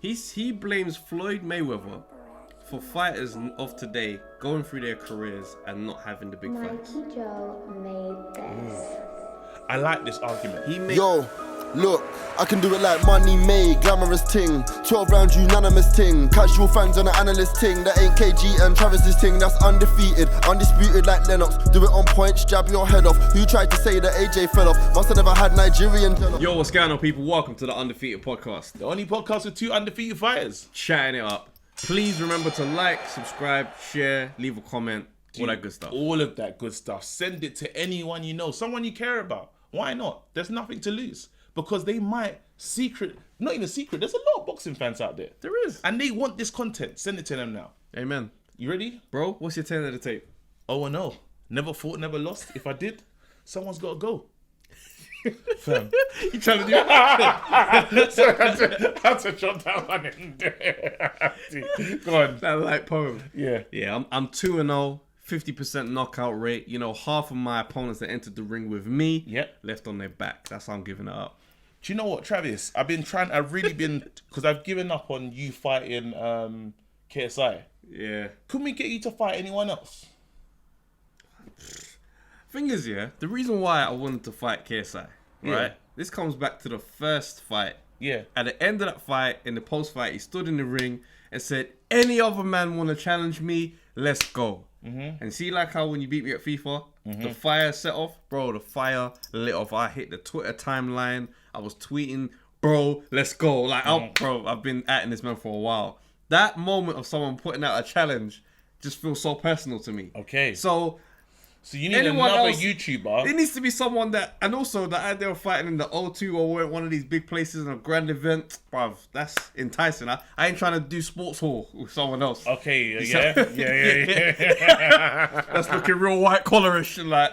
He blames Floyd Mayweather for fighters of today going through their careers and not having the big fights. Mikey Joe made this. I like this argument. Yo, look, I can do it like money made, glamorous ting. 12 round unanimous ting. Casual fans on the analyst ting. That ain't KG and Travis's ting. That's undefeated, undisputed like Lennox. Do it on points, jab your head off. Who tried to say that AJ fell off? Must have never had Nigerian. Yo, what's going on, people? Welcome to the Undefeated Podcast. The only podcast with 2 undefeated fighters. Chatting it up. Please remember to like, subscribe, share, leave a comment, all that good stuff. All of that good stuff. Send it to anyone you know, someone you care about. Why not? There's nothing to lose. Because they might not even secret, there's a lot of boxing fans out there. There is. And they want this content. Send it to them now. Amen. You ready? Bro, what's your 10 of the tape? 0-0. Never fought, never lost. If I did, someone's got to go. Fam. You trying to do it? Sorry, I had to jot that one in there. Go on. That like poem. Yeah. Yeah, I'm 2-0, 50% knockout rate. You know, half of my opponents that entered the ring with me left on their back. That's how I'm giving it up. Do you know what, Travis? I've really been, because I've given up on you fighting KSI. Yeah. Couldn't we get you to fight anyone else? Thing is, yeah, the reason why I wanted to fight KSI, right? This comes back to the first fight. Yeah. At the end of that fight, in the post-fight, he stood in the ring and said, any other man want to challenge me, let's go. Mm-hmm. And see like how when you beat me at FIFA, the fire set off? Bro, the fire lit off. I hit the Twitter timeline. I was tweeting, bro, let's go. Like, bro, I've been atting this man for a while. That moment of someone putting out a challenge just feels so personal to me. Okay. So you need another YouTuber. It needs to be someone that, and also the idea of fighting in the O2 or one of these big places in a grand event, bruv, that's enticing. I ain't trying to do sports hall with someone else. Okay, yeah. That's looking real white collarish and like,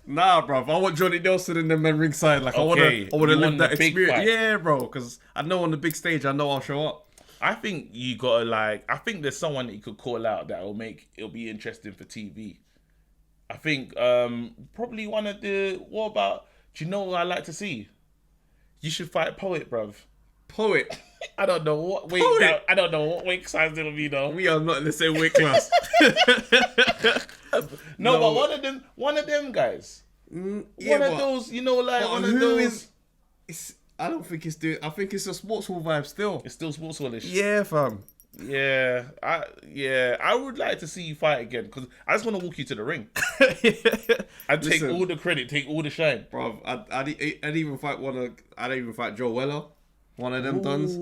nah, bruv. I want Johnny Nelson in the men ringside. Like, okay. I want to live that experience. Fight. Yeah, bro, because I know on the big stage, I know I'll show up. I think you gotta I think there's someone that you could call out that it'll be interesting for TV. I think probably one of the, what about, do you know what I like to see? You should fight Poet, bruv. Poet? I don't know what weight, I don't know what weight size it'll be though. We are not in the same weight class. No, but one of them guys. Yeah, one of those, you know, like one of those. I don't think it's doing. I think it's a sports hall vibe still. It's still sports hallish. Yeah, fam. Yeah, I would like to see you fight again because I just want to walk you to the ring. I'd take all the credit, take all the shine, bro. I'd even fight I'd even fight Joe Weller, one of them dons.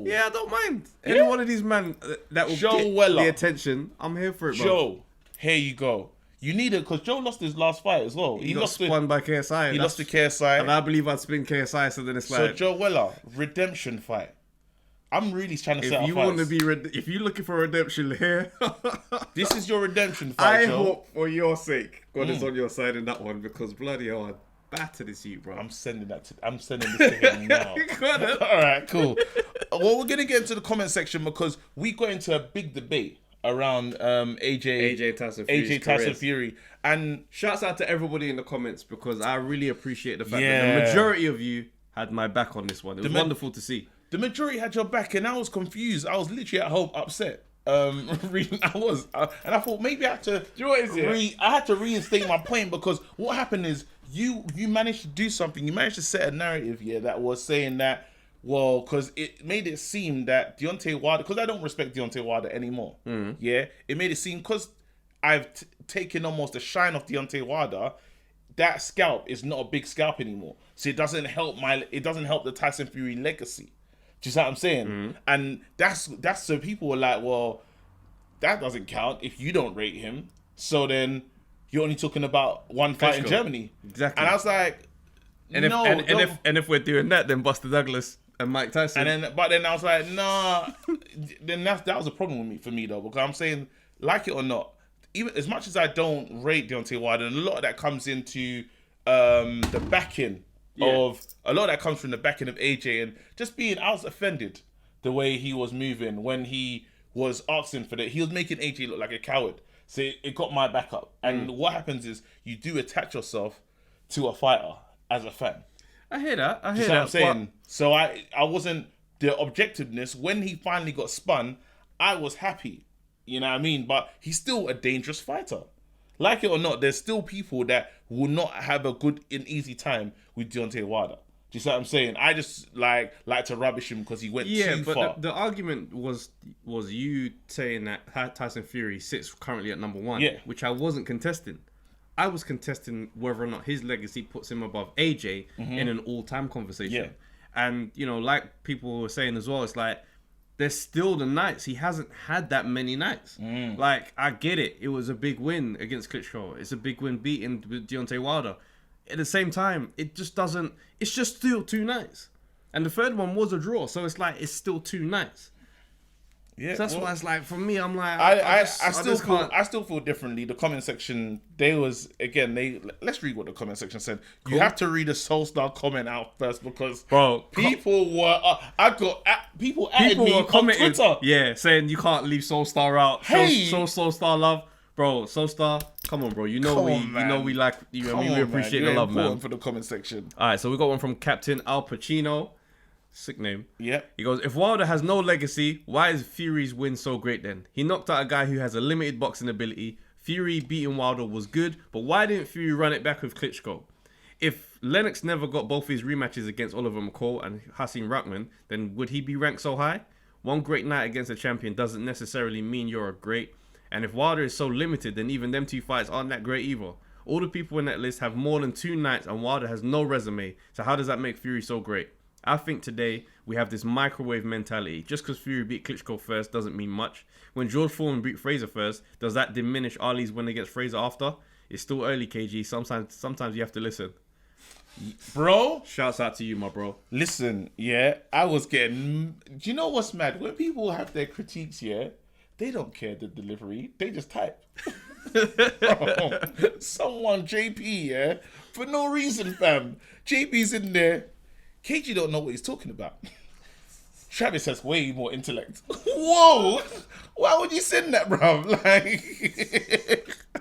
Yeah, I don't mind. Yeah? Any one of these men that will Joe get Weller. the attention. I'm here for it, bro. Joe, here you go. You need it because Joe lost his last fight as well. He got spun by KSI. He lost to KSI, and I believe I'd spin KSI. So then it's like, so Joe Weller redemption fight. I'm really trying to set up fights. If you're looking for redemption here, this is your redemption fight, I Joe. hope for your sake, God is on your side in that one because bloody hell, I'd batter this you, bro. I'm sending this to him now. All right, cool. Well, we're gonna get into the comment section because we got into a big debate around AJ Tyson Fury, and shouts out to everybody in the comments because I really appreciate the fact that the majority of you had my back on this one. It was wonderful to see. The majority had your back, and I was confused. I was literally at home upset. I was, and I thought maybe I had to. Do you know what is it? I had to reinstate my point because what happened is you managed to do something. You managed to set a narrative here that was saying that, well, because it made it seem that Deontay Wilder, because I don't respect Deontay Wilder anymore. Yeah, it made it seem because I've taken almost the shine off Deontay Wilder. That scalp is not a big scalp anymore, so it doesn't help the Tyson Fury legacy. Do you see what I'm saying? And that's so people were like, well, that doesn't count if you don't rate him. So then you're only talking about one fight in Germany. Exactly. And I was like, if we're doing that, then Buster Douglas and Mike Tyson. But then I was like, nah. Then that was a problem for me though, because I'm saying, like it or not, even as much as I don't rate Deontay Wilder, and a lot of that comes into the backing. A lot of that comes from the backing of AJ and just I was offended the way he was moving when he was asking for that. He was making AJ look like a coward. So it got my back up. And what happens is you do attach yourself to a fighter as a fan. I hear that. You know what I'm saying? So I wasn't the objectiveness, when he finally got spun, I was happy. You know what I mean? But he's still a dangerous fighter. Like it or not, there's still people that will not have a good and easy time with Deontay Wilder. Do you see what I'm saying? I just like to rubbish him because he went too far. Yeah, but the argument was you saying that Tyson Fury sits currently at number 1, which I wasn't contesting. I was contesting whether or not his legacy puts him above AJ in an all-time conversation. Yeah. And, you know, like people were saying as well, it's like, there's still the nights. He hasn't had that many nights. Like, I get it. It was a big win against Klitschko. It's a big win beating Deontay Wilder. At the same time, it just doesn't... It's just still 2 nights. And the third one was a draw. So it's like, it's still 2 nights. Yeah, so that's why it's like, for me, I'm like... I still feel differently. The comment section, let's read what the comment section said. Cool. You have to read the Soulstar comment out first because people were... people were on Twitter. Yeah, saying you can't leave Soulstar out. Hey! Show Soulstar love. Bro, Soulstar, come on, bro. You know we like you. I mean, we appreciate the love, man. For the comment section. All right, so we got one from Captain Al Pacino. Sick name. Yeah. He goes, if Wilder has no legacy, why is Fury's win so great then? He knocked out a guy who has a limited boxing ability. Fury beating Wilder was good, but why didn't Fury run it back with Klitschko? If Lennox never got both his rematches against Oliver McCall and Hasim Rahman, then would he be ranked so high? One great night against a champion doesn't necessarily mean you're a great. And if Wilder is so limited, then even them 2 fights aren't that great either. All the people in that list have more than 2 nights and Wilder has no resume. So how does that make Fury so great? I think today we have this microwave mentality. Just because Fury beat Klitschko first doesn't mean much. When George Foreman beat Fraser first, does that diminish Ali's win against Fraser after? It's still early, KG. Sometimes you have to listen. Bro, shouts out to you, my bro. Listen, yeah, I was getting... Do you know what's mad? When people have their critiques, yeah, they don't care the delivery. They just type. Bro, someone, JP, yeah, for no reason, fam. JP's in there. KG don't know what he's talking about. Travis has way more intellect. Whoa! Why would you send that, bro? Like,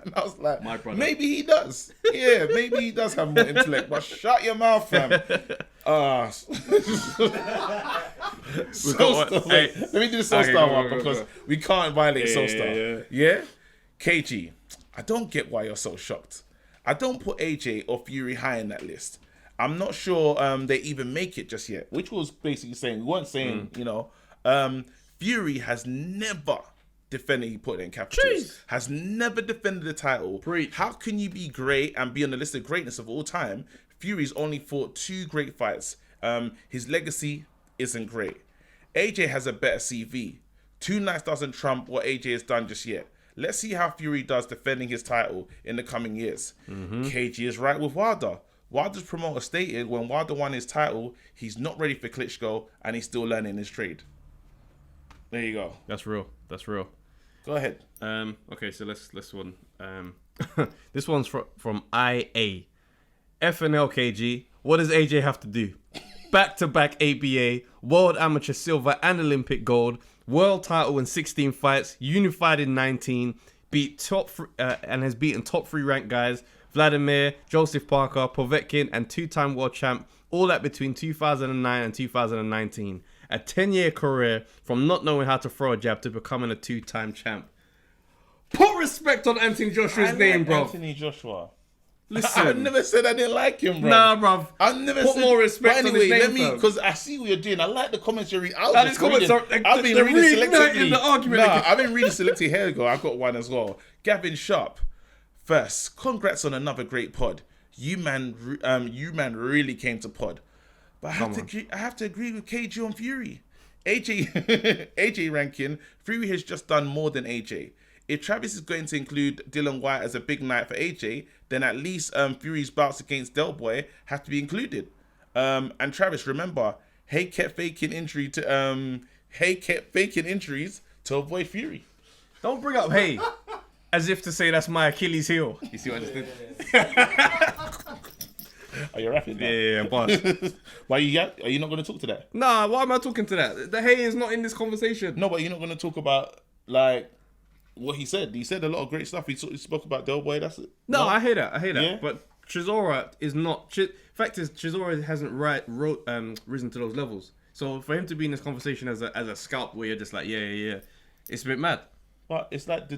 and I was like, my brother. Maybe he does. Yeah, maybe he does have more intellect. But shut your mouth, fam. Let me do the Soulstar one because we can't violate Soulstar. Yeah? KG, I don't get why you're so shocked. I don't put AJ or Fury high in that list. I'm not sure they even make it just yet, which was basically saying, we weren't saying, Fury has never defended, he put it in capitals, has never defended the title. Preach. How can you be great and be on the list of greatness of all time? Fury's only fought 2 great fights. His legacy isn't great. AJ has a better CV. 2 nights doesn't trump what AJ has done just yet. Let's see how Fury does defending his title in the coming years. KG is right with Wilder. Wilder's promoter stated when Wilder won his title, he's not ready for Klitschko and he's still learning his trade. There you go. That's real. Go ahead. Okay, so let's one. This one's from IA. FNL KG. What does AJ have to do? Back-to-back ABA, World Amateur Silver and Olympic Gold, World Title in 16 fights, unified in 19, and has beaten top 3 ranked guys. Vladimir, Joseph Parker, Povetkin, and 2-time world champ, all at between 2009 and 2019. A 10-year career from not knowing how to throw a jab to becoming a 2-time champ. Put respect on Anthony Joshua's name, bro. Anthony Joshua. Listen. I never said I didn't like him, bro. Nah, bro. I never Put said... more respect on his name, because I see what you're doing. I like the comments you're reading. I've been reading selectively. The argument. I've been reading selectively. Here we go. I've got one as well. Gavin Sharp. First, congrats on another great pod. You man really came to pod. But I have to agree with KG on Fury. AJ ranking, Fury has just done more than AJ. If Travis is going to include Dylan White as a big night for AJ, then at least Fury's bouts against Del Boy have to be included. And Travis, remember, Hay kept faking injuries to avoid Fury. Don't bring up Hay as if to say that's my Achilles heel. You see what I just did? Are you rapping now? Yeah, boss. Are you not going to talk to that? Nah, why am I talking to that? The Hay is not in this conversation. No, but you're not going to talk about, like, what he said. He said a lot of great stuff. He spoke about Del Boy. That's it. No, I hear that. Yeah? But Chisora is not. Fact is, Chisora hasn't risen to those levels. So for him to be in this conversation as a scalp where you're just like, yeah, it's a bit mad. But it's like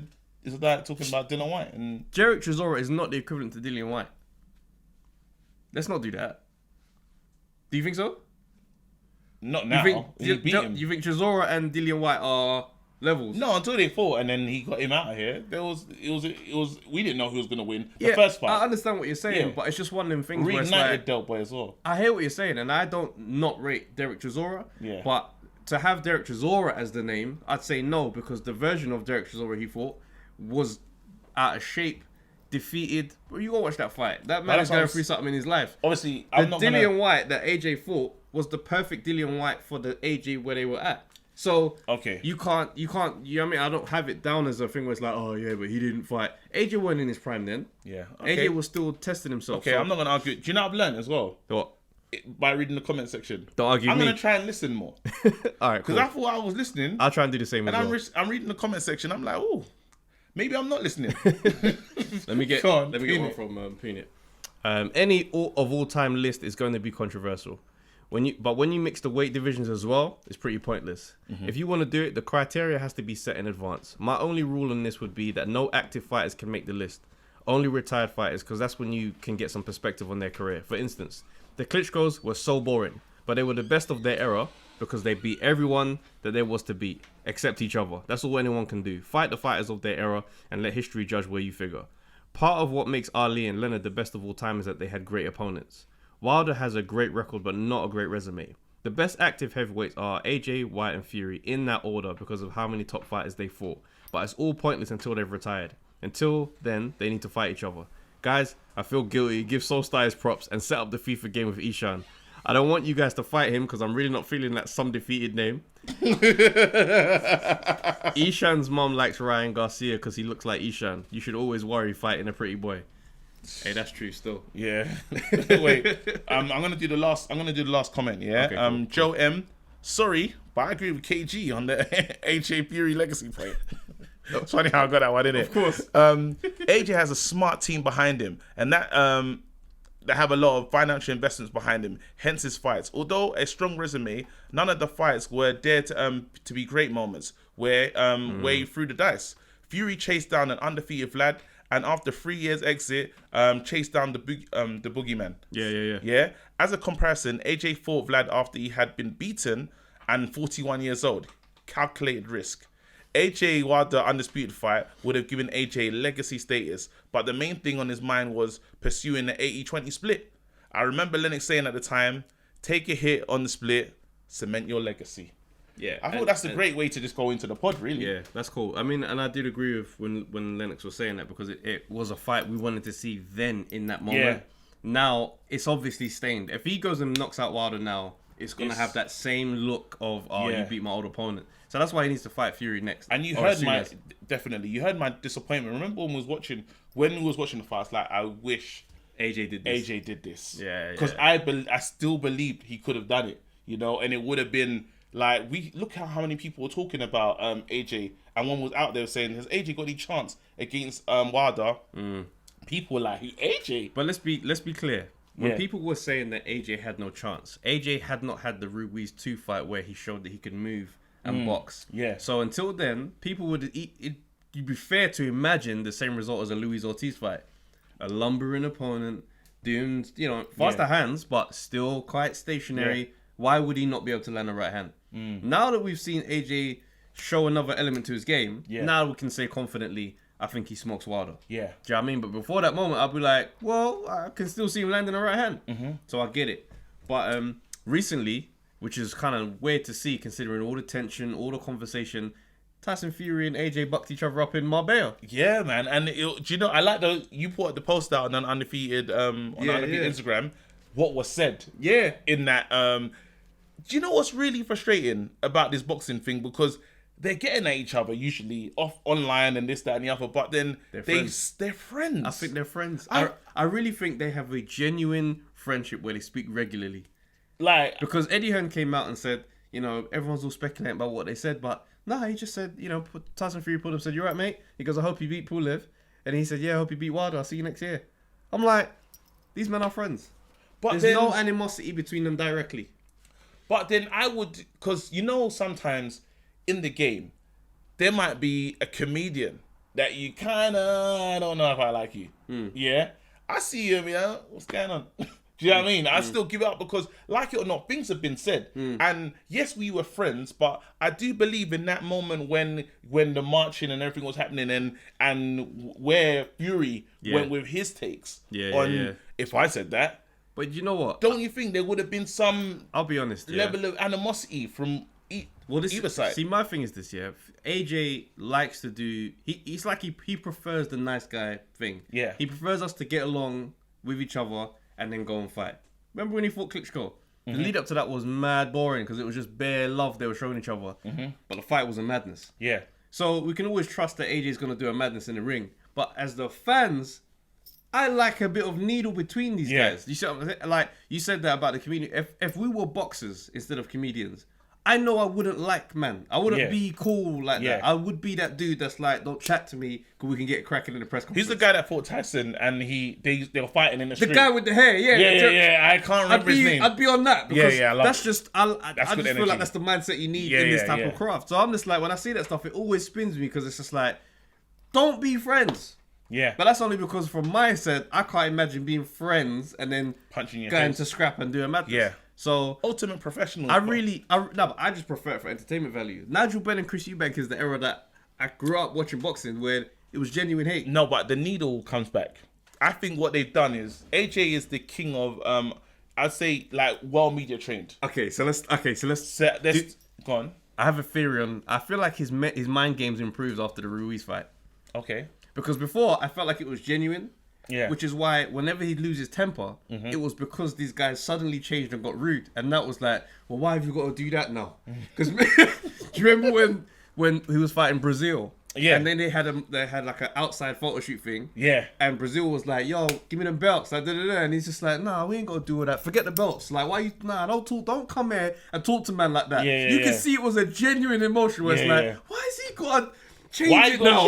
talking about Dylan White and Derek Chisora is not the equivalent to Dillian White. Let's not do that. Do you think so? not now. You think Chisora and Dillian White are levels? No, until they fought and then he got him out of here. It was. We didn't know who was gonna win the first fight. I understand what you're saying, but it's just one of them things where it's like, dealt by as well. I hear what you're saying, and I don't not rate Derek Chisora. Yeah. But to have Derek Chisora as the name, I'd say no, because the version of Derek Chisora he fought was out of shape, defeated. Well, you go watch that fight. That man is going through something in his life. Obviously, Dillian White that AJ fought was the perfect Dillian White for the AJ where they were at. So you can't. You know what I mean? I don't have it down as a thing where it's like, oh yeah, but he didn't fight. AJ wasn't in his prime then. Yeah. Okay. AJ was still testing himself. Okay, so I'm not gonna argue. Do you know what I've learned as well? What? By reading the comment section. Don't argue I'm me. gonna try and listen more. All right, because I thought I was listening. I'll try and do the same. And as well. I'm reading the comment section. I'm like, oh, maybe I'm not listening. Let me get one from Peanut. Any of all time list is going to be controversial. When you mix the weight divisions as well, it's pretty pointless. Mm-hmm. If you want to do it, the criteria has to be set in advance. My only rule on this would be that no active fighters can make the list. Only retired fighters, because that's when you can get some perspective on their career. For instance, the Klitschko's were so boring, but they were the best of their era because they beat everyone that there was to beat, except each other. That's all anyone can do. Fight the fighters of their era and let history judge where you figure. Part of what makes Ali and Leonard the best of all time is that they had great opponents. Wilder has a great record, but not a great resume. The best active heavyweights are AJ, White, and Fury in that order because of how many top fighters they fought. But it's all pointless until they've retired. Until then, they need to fight each other. Guys, I feel guilty. Give Soulstar his props and set up the FIFA game with Ishan. I don't want you guys to fight him because I'm really not feeling that some defeated name. Ishan's mom likes Ryan Garcia because he looks like Ishan. You should always worry fighting a pretty boy. Hey, that's true still. Yeah. Wait. I'm gonna do the last comment, yeah? Okay, cool. Joe M. Sorry, but I agree with KG on the AJ Fury legacy point. It's funny how I got that one, isn't it? Of course. AJ has a smart team behind him, and that they have a lot of financial investments behind him, hence his fights. Although a strong resume, none of the fights were there to be great moments where he threw the dice. Fury chased down an undefeated Vlad, and after 3 years exit, chased down the boogeyman. Yeah. As a comparison, AJ fought Vlad after he had been beaten and 41 years old. Calculated risk. AJ Wilder undisputed fight would have given AJ legacy status, but the main thing on his mind was pursuing the 80-20 split. I remember Lennox saying at the time, take a hit on the split, cement your legacy. Yeah, I thought that's a great way to just go into the pod, really. Yeah, that's cool. I mean, and I did agree with when Lennox was saying that because it was a fight we wanted to see then in that moment. Yeah. Now, it's obviously stained. If he goes and knocks out Wilder now, it's going to have that same look of, you beat my old opponent. So that's why he needs to fight Fury next. And you heard you heard my disappointment. Remember when we was watching the fight, I was like, I wish AJ did this. Yeah. Because I still believed he could have done it, and it would have been like, look at how many people were talking about AJ, and one was out there saying, has AJ got any chance against Wilder? People were like, who, AJ? But let's be clear. When people were saying that AJ had no chance, AJ had not had the Ruiz 2 fight where he showed that he could move and box. Yeah. So until then, people would it'd be fair to imagine the same result as a Luis Ortiz fight. A lumbering opponent, doomed, faster hands, but still quite stationary. Yeah. Why would he not be able to land a right hand? Now that we've seen AJ show another element to his game, now we can say confidently, I think he smokes Wilder. Yeah. Do you know what I mean? But before that moment, I'd be like, well, I can still see him landing a right hand. Mm-hmm. So I get it. But recently, which is kind of weird to see considering all the tension, all the conversation, Tyson Fury and AJ bucked each other up in Marbella. Yeah, man. And do you know, I like you put the post out on Undefeated Instagram, what was said in that. Do you know what's really frustrating about this boxing thing? Because they're getting at each other usually online and this, that, and the other, but then they're friends. I think they're friends. I really think they have a genuine friendship where they speak regularly. Because Eddie Hearn came out and said, everyone's all speculating about what they said, but no, he just said, Tyson Fury pulled up, said, "You right, mate?" He goes, "I hope you beat Pulev," and he said, "Yeah, I hope you beat Wilder. I'll see you next year." I'm like, these men are friends. But there's no animosity between them directly. But then I would, because sometimes in the game, there might be a comedian that you kind of, I don't know if I like you. Yeah? I see him, what's going on? Do you know what I mean? I still give it up because, like it or not, things have been said. And yes, we were friends, but I do believe in that moment when the marching and everything was happening and where Fury went with his takes on if I said that. But you know what? Don't you think there would have been some I'll be honest, level of animosity from either side? See, my thing is this, AJ likes to do... He's like he prefers the nice guy thing. Yeah. He prefers us to get along with each other and then go and fight. Remember when he fought Klitschko? The lead up to that was mad boring because it was just bare love they were showing each other. But the fight was a madness. Yeah. So we can always trust that AJ is going to do a madness in the ring. But as the fans... I like a bit of needle between these guys. You see what I'm saying? Like, you said that about the comedian. If we were boxers instead of comedians, I know I wouldn't like, man. I wouldn't be cool like that. I would be that dude that's like, don't chat to me because we can get cracking in the press conference. Who's the guy that fought Tyson and they were fighting in the street? The guy with the hair, Yeah. I can't remember his name. I'd be on that because I love that's just, I just feel energy. like that's the mindset you need in this type of craft. So I'm just like, when I see that stuff, it always spins me because it's just like, don't be friends. Yeah. But that's only because from my side, I can't imagine being friends and then punching your going face. to scrap and do a madness. Yeah. So ultimate professional. but I just prefer it for entertainment value. Nigel Benn and Chris Eubank is the era that I grew up watching boxing where it was genuine hate. No, but the needle comes back. I think what they've done is AJ is the king of I'd say like well media trained. So let's go on. I have a theory on. I feel like his mind games improved after the Ruiz fight. Okay. Because before, I felt like it was genuine. Yeah. Which is why whenever he'd lose his temper, it was because these guys suddenly changed and got rude. And that was like, well, why have you got to do that now? Because do you remember when he was fighting Brazil? Yeah. And then they had like an outside photo shoot thing. Yeah. And Brazil was like, yo, give me them belts. Like, da-da-da. And he's just like, nah, we ain't got to do all that. Forget the belts. Like, why you, don't come here and talk to man like that. You can see it was a genuine emotion where it's like, why is he got to change it now?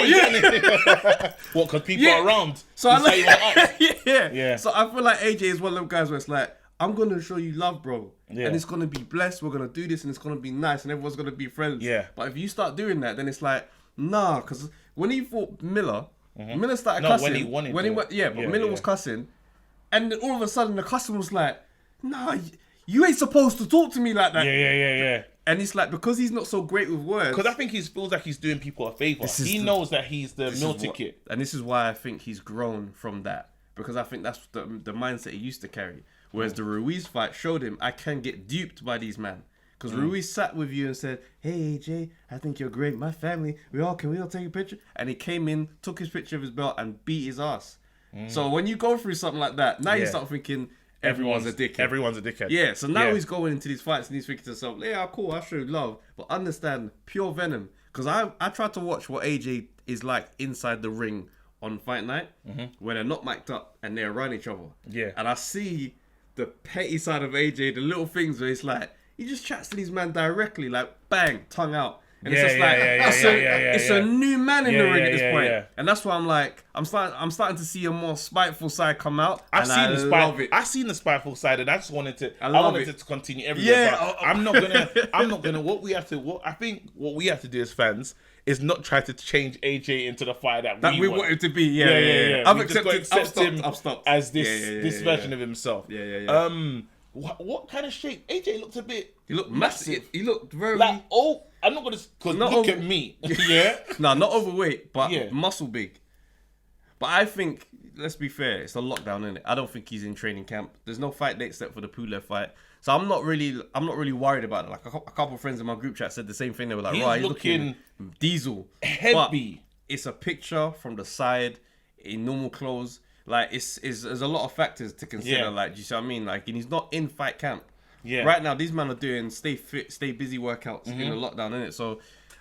What, because people are around? So I like, yeah. So I feel like AJ is one of them guys where it's like, I'm going to show you love, bro. Yeah. And it's going to be blessed. We're going to do this and it's going to be nice and everyone's going to be friends. Yeah. But if you start doing that, then it's like, nah, because when he fought Miller, Miller started cussing. Miller was cussing. And then all of a sudden the cussing was like, nah, you ain't supposed to talk to me like that. Yeah. And it's like, because he's not so great with words. Because I think he feels like he's doing people a favour. He knows that he's the meal ticket. And this is why I think he's grown from that. Because I think that's the mindset he used to carry. Whereas the Ruiz fight showed him, I can get duped by these men. Because Ruiz sat with you and said, hey, AJ, I think you're great. My family, can we all take a picture? And he came in, took his picture of his belt and beat his ass. So when you go through something like that, now you start thinking, everyone's a dickhead. Everyone's a dickhead. Yeah, so now he's going into these fights and he's thinking to himself, yeah, cool, I showed love. But understand, pure venom. Because I tried to watch what AJ is like inside the ring on fight night, where they're not mic'd up and they're around each other. Yeah. And I see the petty side of AJ, the little things where it's like, he just chats to these men directly, like bang, tongue out. And it's just like, it's a new man in the ring at this point. Yeah. And that's why I'm like, I'm starting to see a more spiteful side come out. I've seen the spiteful side, and I just wanted to, I wanted it to continue everywhere. Yeah, I'm not gonna. What we have to do as fans is not try to change AJ into the fight that we want him to be. Yeah. I've accepted him I've stopped as this version of himself. Yeah. What kind of shape? AJ looked a bit. He looked massive. He looked very. Like, I'm not gonna. Cause look at me. Yeah. No, not overweight, but muscle big. But I think, let's be fair, it's a lockdown, isn't it? I don't think he's in training camp. There's no fight date set for the Pulev fight, so I'm not really worried about it. Like a couple of friends in my group chat said the same thing. They were like, "Right, he's looking diesel, heavy." But it's a picture from the side in normal clothes. Like there's a lot of factors to consider. Yeah. Like, do you see what I mean? Like, and he's not in fight camp. Yeah. Right now, these men are doing stay fit, stay busy workouts in a lockdown, innit? So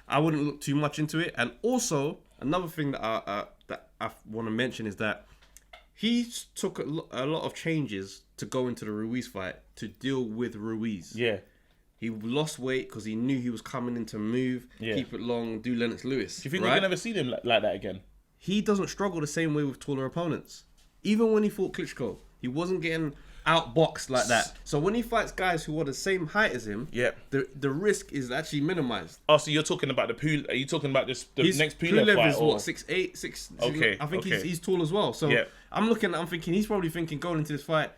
I wouldn't look too much into it. And also, another thing that I want to mention is that he took a lot of changes to go into the Ruiz fight to deal with Ruiz. Yeah. He lost weight because he knew he was coming in to move, keep it long, do Lennox Lewis. Do you think we're gonna ever see him like that again? He doesn't struggle the same way with taller opponents. Even when he fought Klitschko, he wasn't getting outboxed like that. So when he fights guys who are the same height as him, the risk is actually minimized. Oh, so you're talking about Are you talking about the next Pulev fight? Is what, 6'8", 6. Okay, I think he's tall as well. So I'm thinking he's probably thinking going into this fight,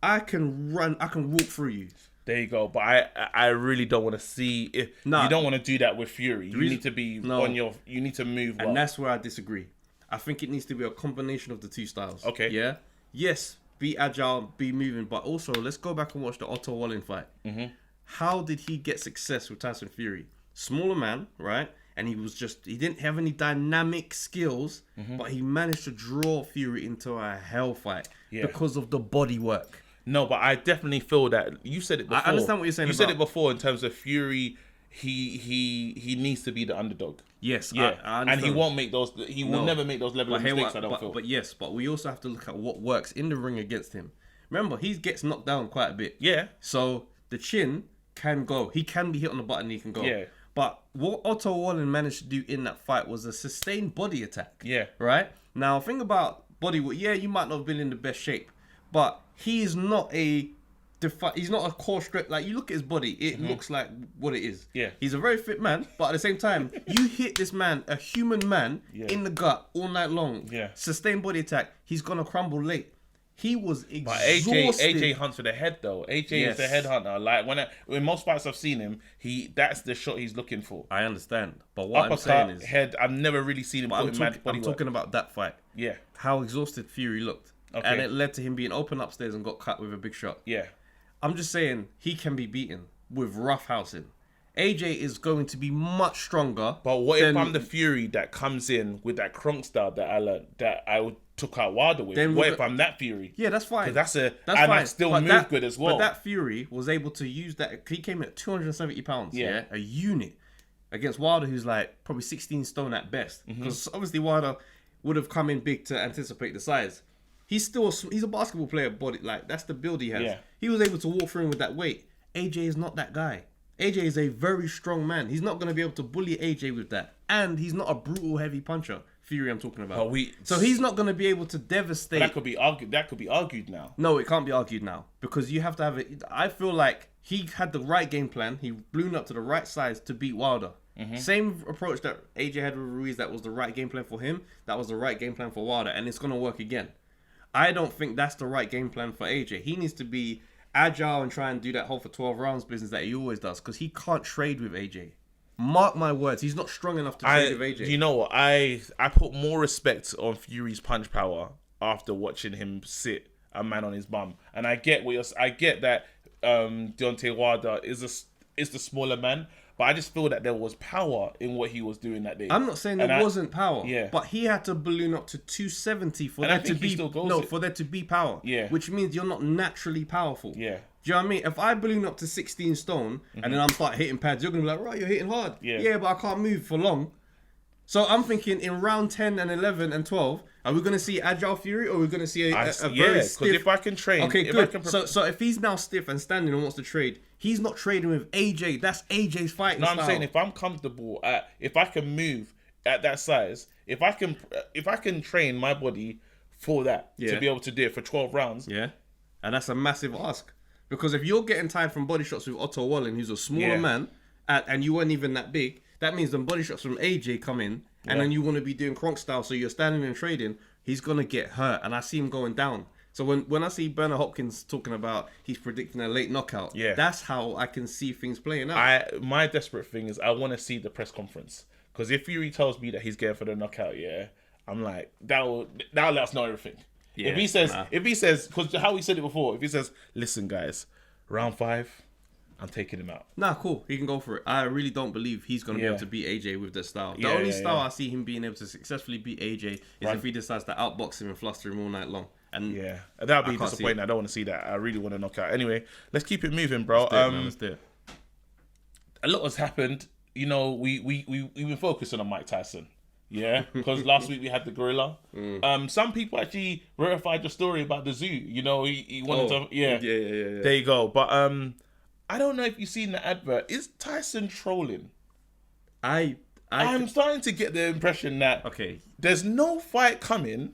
I can walk through you. There you go. But I really don't want to see if you don't want to do that with Fury. You need to be you need to move well. And that's where I disagree. I think it needs to be a combination of the two styles. Okay. Yeah. Yes, be agile, be moving, but also let's go back and watch the Otto Wallin fight. Mm-hmm. How did he get success with Tyson Fury? Smaller man, right? And he didn't have any dynamic skills, but he managed to draw Fury into a hell fight because of the body work. No, but I definitely feel that you said it before. I understand what you're saying. You said it before in terms of Fury. He needs to be the underdog. Yes, yeah, I and he won't make those. He will never make those level of mistakes. I don't feel. But we also have to look at what works in the ring against him. Remember, he gets knocked down quite a bit. Yeah. So the chin can go. He can be hit on the button. He can go. Yeah. But what Otto Wallin managed to do in that fight was a sustained body attack. Yeah. Right. Now, think about body. Yeah, you might not have been in the best shape, but he is not he's not a core strength. Like, you look at his body, it looks like what it is. Yeah. He's a very fit man, but at the same time, you hit this man, a human man, in the gut all night long. Yeah. Sustained body attack. He's gonna crumble late. He was exhausted. But AJ hunts for the head though. AJ is the head hunter. Like when most fights I've seen him, that's the shot he's looking for. I understand, but what I'm saying is head. I've never really seen him. I'm talking about that fight. Yeah. How exhausted Fury looked, and it led to him being open upstairs and got cut with a big shot. Yeah. I'm just saying he can be beaten with roughhousing. AJ is going to be much stronger. But what if I'm the Fury that comes in with that Kronk style that I learned, that I took out Wilder with? What if I'm that Fury? Yeah, that's fine. That's fine. I still move good as well. But that Fury was able to use that. He came in at 270 pounds. Yeah, a unit against Wilder, who's like probably 16 stone at best. Because obviously Wilder would have come in big to anticipate the size. He's a basketball player body. Like, that's the build he has. Yeah. He was able to walk through with that weight. AJ is not that guy. AJ is a very strong man. He's not going to be able to bully AJ with that. And he's not a brutal heavy puncher. Fury I'm talking about. So he's not going to be able to devastate. That could be argued now. No, it can't be argued now. Because you have to have it. I feel like he had the right game plan. He blew up to the right size to beat Wilder. Same approach that AJ had with Ruiz. That was the right game plan for him. That was the right game plan for Wilder. And it's going to work again. I don't think that's the right game plan for AJ. He needs to be agile and try and do that whole for 12 rounds business that he always does, because he can't trade with AJ. Mark my words, he's not strong enough to trade with AJ. You know what? I put more respect on Fury's punch power after watching him sit a man on his bum. And I get that Deontay Wilder is the smaller man. But I just feel that there was power in what he was doing that day. I'm not saying there wasn't power. Yeah. But he had to balloon up to 270 for there to be power. Yeah. Which means you're not naturally powerful. Yeah. Do you know what I mean? If I balloon up to 16 stone and then I'm start hitting pads, you're gonna be like, right, you're hitting hard. Yeah. Yeah, but I can't move for long. So I'm thinking in round 10 and 11 and 12, are we going to see agile Fury, or are we going to see a very stiff? Because if I can train... Okay, good. So if he's now stiff and standing and wants to trade, he's not trading with AJ. That's AJ's fighting style. No, I'm saying if I'm comfortable, if I can move at that size, if I can train my body for that, to be able to do it for 12 rounds... Yeah, and that's a massive ask. Because if you're getting tired from body shots with Otto Wallin, who's a smaller man, and you weren't even that big... That means the body shots from AJ come in, and then you want to be doing Kronk style, so you're standing and trading, he's going to get hurt, and I see him going down. So when I see Bernard Hopkins talking about he's predicting a late knockout, that's how I can see things playing out. My desperate thing is I want to see the press conference. Because if Fury tells me that he's going for the knockout, I'm like, that'll let us know everything. Yeah, if he says, because how he said it before, if he says, listen guys, round 5... I'm taking him out. Nah, cool. He can go for it. I really don't believe he's going to be able to beat AJ with this style. The only style I see him being able to successfully beat AJ is if he decides to outbox him and fluster him all night long. And that would be disappointing. I don't want to see that. I really want to knock out. Anyway, let's keep it moving, bro. Let's do it. A lot has happened. You know, we've been focusing on Mike Tyson. Yeah, because last week we had the gorilla. Some people actually verified the story about the zoo. You know, he wanted to. Yeah. There you go. But I don't know if you've seen the advert. Is Tyson trolling? I'm starting to get the impression that there's no fight coming.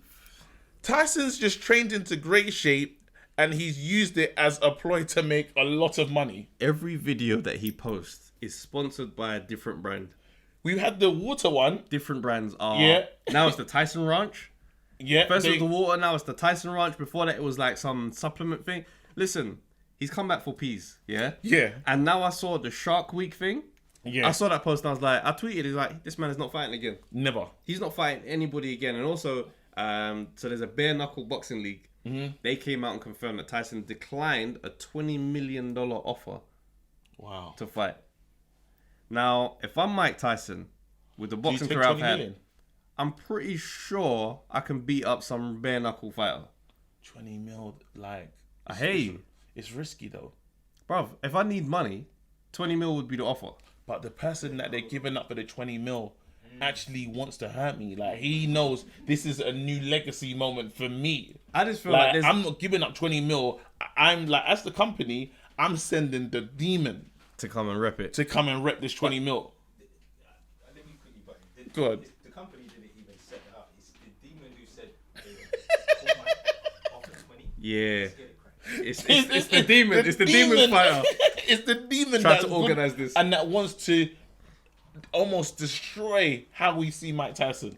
Tyson's just trained into great shape, and he's used it as a ploy to make a lot of money. Every video that he posts is sponsored by a different brand. We had the water one. Different brands are. Yeah. Now it's the Tyson Ranch. Yeah. First it was the water, now it's the Tyson Ranch. Before that, it was like some supplement thing. Listen, he's come back for peace. Yeah. Yeah. And now I saw the Shark Week thing. Yeah. I saw that post and I was like, I tweeted, it's like, this man is not fighting again. Never. He's not fighting anybody again. And also, so there's a bare knuckle boxing league. Mm-hmm. They came out and confirmed that Tyson declined a $20 million offer. Wow. To fight. Now, if I'm Mike Tyson, with the boxing career I've had, I'm pretty sure I can beat up some bare knuckle fighter. 20 mil, like... I hear you. It's risky though. Bruv, if I need money, 20 mil would be the offer. But the person that they're giving up for the 20 mil actually wants to hurt me. Like, he knows this is a new legacy moment for me. I just feel like I'm not giving up 20 mil. I'm like, as the company, I'm sending the demon to come and rep it. To come and rep this 20 mil. Good. The company didn't even set it up. It's the demon who said, offer 20. Yeah. It's the demon. It's the demon fighter. It's the demon trying to organize this. And that wants to almost destroy how we see Mike Tyson.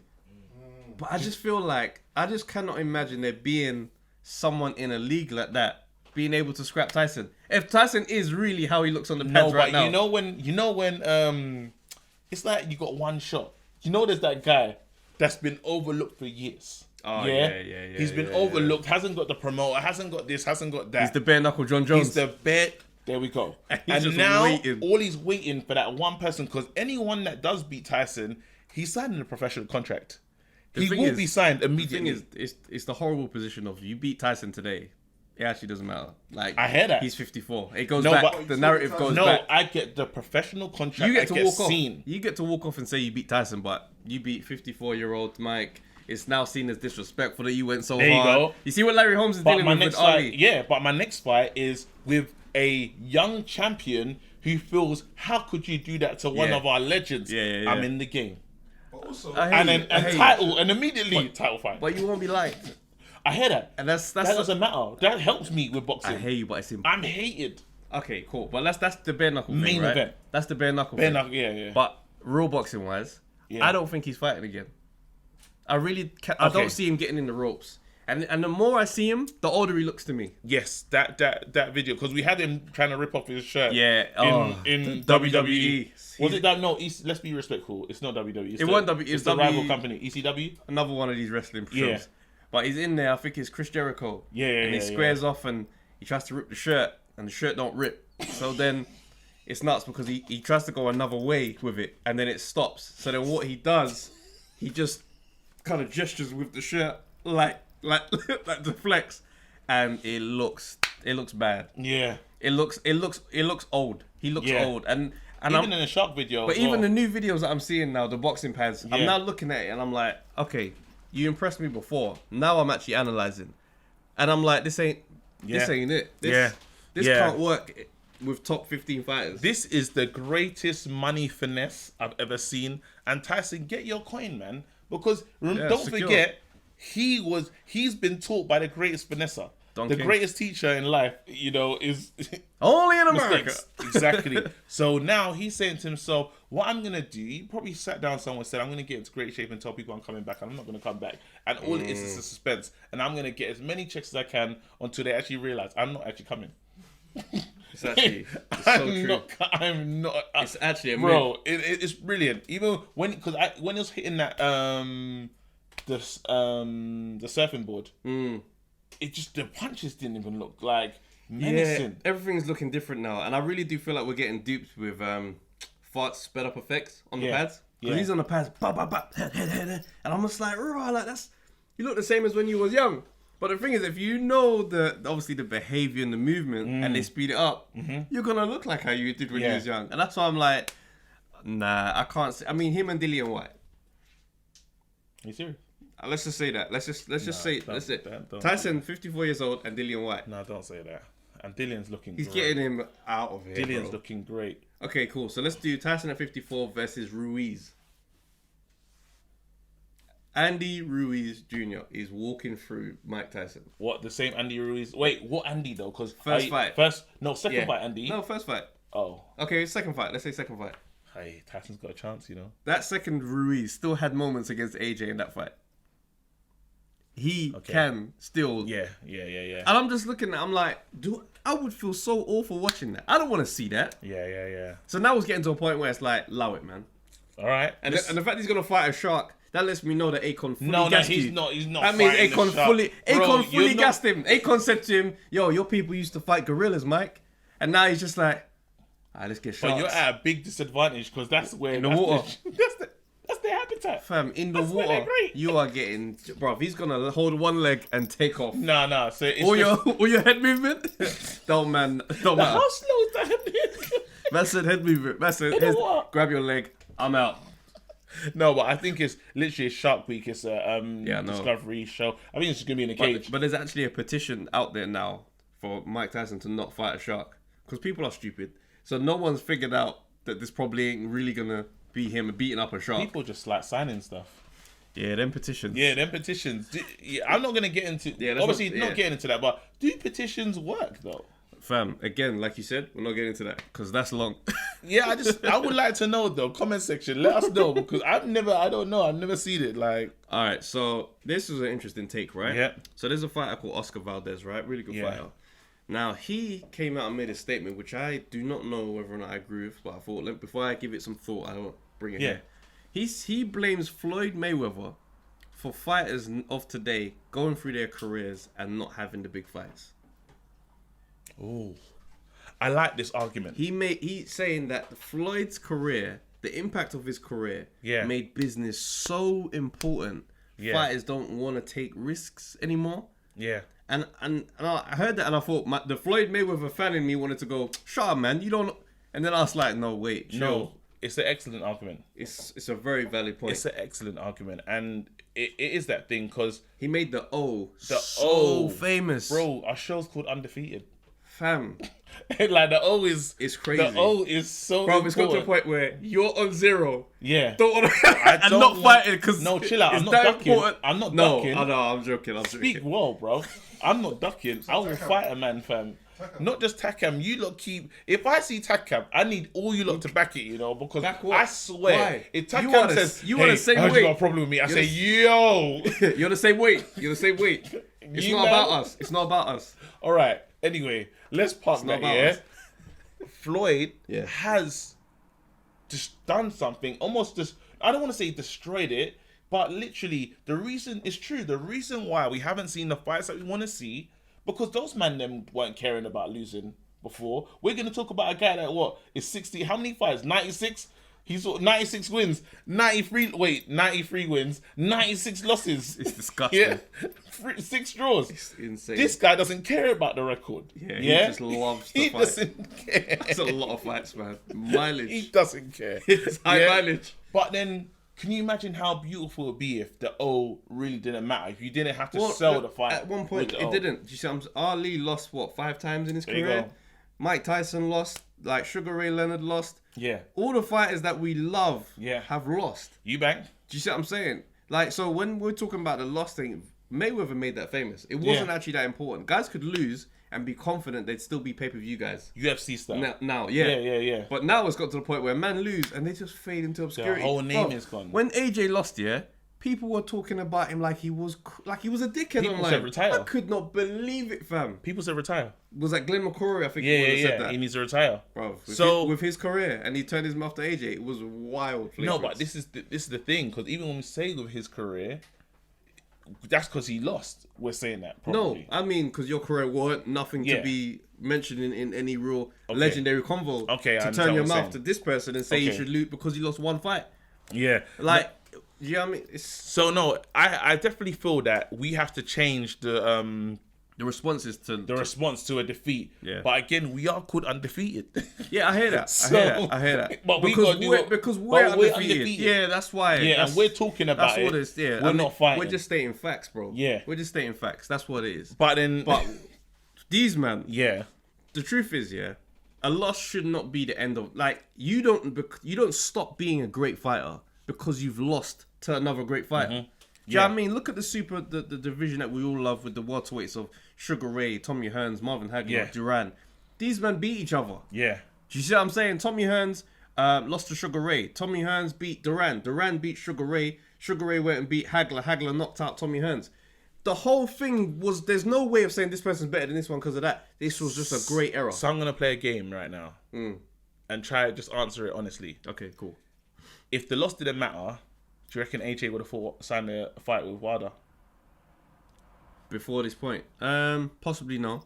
But I just feel like, I just cannot imagine there being someone in a league like that being able to scrap Tyson. If Tyson is really how he looks on the pads right now. You know when it's like you got one shot. You know there's that guy that's been overlooked for years. Oh, yeah. He's been overlooked, hasn't got the promoter, hasn't got this, hasn't got that. He's the bare knuckle John Jones. He's the bare... There we go. And now, waiting. all he's waiting for that one person, because anyone that does beat Tyson, he's signing a professional contract. He will be signed immediately. The thing is, it's the horrible position of you beat Tyson today. It actually doesn't matter. Like, I hear that. He's 54. It goes back. The narrative goes back. No, I get the professional contract. You get to walk off. Seen. You get to walk off and say you beat Tyson, but you beat 54-year-old Mike. It's now seen as disrespectful that you went so hard. There you go. You see what Larry Holmes is dealing with Ali? Yeah, but my next fight is with a young champion who feels, how could you do that to one of our legends? Yeah. I'm in the game. But also, and immediately title fight. But you won't be liked. I hear that. And that doesn't matter. That helps me with boxing. I hear you, but it's I'm hated. Okay, cool. But that's the bare knuckle main thing, right? event. That's the bare knuckle thing. Yeah. But real boxing wise, I don't think he's fighting again. I really I don't see him getting in the ropes. And the more I see him, the older he looks to me. Yes, that video, because we had him trying to rip off his shirt. Yeah, in WWE. Was it that? No, let's be respectful. It's not WWE. It wasn't WWE. It's the rival company, ECW. Another one of these wrestling shows. But he's in there. I think it's Chris Jericho. And he squares off and he tries to rip the shirt, and the shirt don't rip. So then it's nuts because he tries to go another way with it, and then it stops. So then what he does, he just kind of gestures with the shirt like deflects, and it looks bad. Yeah. It looks old. He looks old, and even in the Shark video. But even the new videos that I'm seeing now, the boxing pads, I'm now looking at it and I'm like, okay, you impressed me before. Now I'm actually analyzing, and I'm like, this ain't it. This can't work with top 15 fighters. This is the greatest money finesse I've ever seen. And Tyson, get your coin, man, because don't forget. He's been taught by the greatest finesser. The greatest teacher in life, is only in America. Exactly. So now he's saying to himself, what I'm going to do, he probably sat down somewhere and said, I'm going to get into great shape and tell people I'm coming back, and I'm not going to come back. And all it is a suspense. And I'm going to get as many checks as I can until they actually realize I'm not actually coming. It's actually so true. I'm not. It's actually a bro. It's brilliant. Even when it was hitting that the surfing board, it just, the punches didn't even look like menacing. Yeah, everything's looking different now, and I really do feel like we're getting duped with fart sped up effects on the pads. Because he's on the pads, and I'm just like, raw, like you look the same as when you was young. But the thing is, if you know obviously the behavior and the movement, and they speed it up, you're gonna look like how you did when you was young, and that's why I'm like, nah, I can't. I mean, him and Dillian White. Are you serious? Let's just say that. Let's just say Tyson, 54 years old, and Dillian White. No, don't say that. And Dillian's looking He's great. getting him out of here. Dillian's looking great. Okay, cool. So let's do Tyson at 54 versus Ruiz. Andy Ruiz Jr. is walking through Mike Tyson. What, the same Andy Ruiz? Wait, what Andy though? Because First fight. Second fight Andy. No, first fight. Oh, Okay, second fight. Let's say second fight. hey, Tyson's got a chance, you know. That second Ruiz still had moments against AJ in that fight. He can still. Yeah. And I'm just looking at. I'm like, I would feel so awful watching that. I don't want to see that. Yeah. So now it's getting to a point where it's like, allow it, man. All right. And the fact he's gonna fight a shark, that lets me know that Akon fully gassed he's you. not. He's not. That means fighting the Akon shark. fully, Bro, Akon fully you're gassed him. Akon said to him, "Yo, your people used to fight gorillas, Mike," and now he's just like, "All right, let's get But sharks." you're at a big disadvantage because that's where In the water. That's the habitat. Fam, in the That's where they're water, great. you are getting, bro. He's gonna hold one leg and take off. Nah. So it's All just, your head movement, don't matter. how slow is that? That's it, head movement. That's it. know what? Grab your leg. I'm out. No, but I think it's literally Shark Week. It's a no. Discovery show. I think it's just gonna be in a cage. But there's actually a petition out there now for Mike Tyson to not fight a shark because people are stupid. So no one's figured out that this probably ain't really gonna be him beating up a shark. People just like signing stuff. Yeah, them petitions. Yeah, them petitions. I'm not gonna get into. Yeah, that's obviously not- not getting into that. But do petitions work though? Fam, again, like you said, we're not getting into that because that's long. Yeah, I would like to know though. Comment section, let us know because I don't know. I've never seen it. Like, All right, so this is an interesting take, right? Yeah. So there's a fighter called Oscar Valdez, right? Really good Yeah. fighter. Now, he came out and made a statement, which I do not know whether or not I agree with, but I thought, before I give it some thought, I don't bring it Yeah. here. He blames Floyd Mayweather for fighters of today going through their careers and not having the big fights. oh, I like this argument. He's saying that Floyd's career, the impact of his career, Yeah. made business so important. Yeah. Fighters don't want to take risks anymore. Yeah. And I heard that and I thought the Floyd Mayweather fan in me wanted to go, shut up, man, you don't. And then I was like, no, wait, chill. No, it's an excellent argument. It's a very valid point. It's an excellent argument, and it is that thing because He made the O the so O famous, bro. Our show's called Undefeated. Fam, Like the O is it's crazy. The O is so bro, it's got to a important. point where you're on zero. Yeah. Don't want to, and don't not want- fighting because No, chill out. I'm it's not that ducking. important. I'm not no, ducking. I know, I'm joking. I'm Speak joking. well, bro. I'm not ducking. I will fight a man, fam. Not just Takam. You lot keep. If I see Takam, I need all you lot to back it, you know, because Back what? I swear, Why? if You Takam are the- says, you are the same I heard weight. you got a problem with me, I You're say, the- yo. You're the same weight. You're the same weight. It's You not man. about us. It's not about us. All right. Anyway, let's park not that. about Yeah. us. Floyd Yeah. has just done something, almost just. I don't want to say destroyed it, but literally the reason is true. The reason why we haven't seen the fights that we want to see because those man them weren't caring about losing before. We're gonna talk about a guy that is 60. How many fights? 96. He's 96 wins, 93 wins, 96 losses. It's disgusting. Yeah, 6 draws. It's insane. This guy doesn't care about the record. Yeah, he just loves to He fight. doesn't care. That's a lot of fights, man. Mileage. He doesn't care. It's high mileage. But then, can you imagine how beautiful it would be if the O really didn't matter? If you didn't have to Well, sell the fight. At one point, with the it O? didn't. Do you see? Ali lost 5 times in his There you career. go. Mike Tyson lost. Like Sugar Ray Leonard lost. Yeah. All the fighters that we love Yeah. have lost. You bang? Do you see what I'm saying? Like, so when we're talking about the loss thing, Mayweather made that famous. It wasn't actually that important. Guys could lose and be confident they'd still be pay-per-view guys. UFC style. Now, yeah. Yeah. But now it's got to the point where men lose and they just fade into obscurity. whole name Bro, is gone. When AJ lost, people were talking about him like he was a dickhead People online. said retire. I could not believe it, fam. People say retire. Was that Glenn McCrory? I think Yeah, he would have said yeah. that. He needs to retire. Bro, So- with his career, and he turned his mouth to AJ, it was wild. No, flagrant. but this is the thing, because even when we say with his career, that's because he lost. We're saying that probably. No, I mean, because your career weren't nothing to Yeah. be mentioned in any real legendary convo. Okay, I to understand turn your what you're mouth saying. to this person and say you Okay. should lose because he lost one fight. Yeah. Like, you know what I mean? It's, So no, I definitely feel that we have to change the responses to response to a defeat. Yeah. But again, we are called undefeated. Yeah, I hear that. I hear that. But we because gotta do we're, what- because we're but we're undefeated. undefeated. Yeah, that's why. Yeah, that's, and we're talking about that's what it. it is. Yeah, We're not fighting. We're just stating facts, bro. Yeah. we're just stating facts. That's what it is. But then, But these man, yeah, the truth is, a loss should not be the end of. Like, you don't stop being a great fighter because you've lost to another great fighter. Do you know what I mean? Look at the division that we all love with the welterweights of Sugar Ray, Tommy Hearns, Marvin Hagler, Duran. These men beat each other. Yeah. Do you see what I'm saying? Tommy Hearns lost to Sugar Ray. Tommy Hearns beat Duran. Duran beat Sugar Ray. Sugar Ray went and beat Hagler. Hagler knocked out Tommy Hearns. The whole thing was, there's no way of saying this person's better than this one because of that. This was just a great error. So I'm going to play a game right now and try to just answer it honestly. Okay, cool. If the loss didn't matter, do you reckon AJ would have signed a fight with Wilder? Before this point? Possibly no.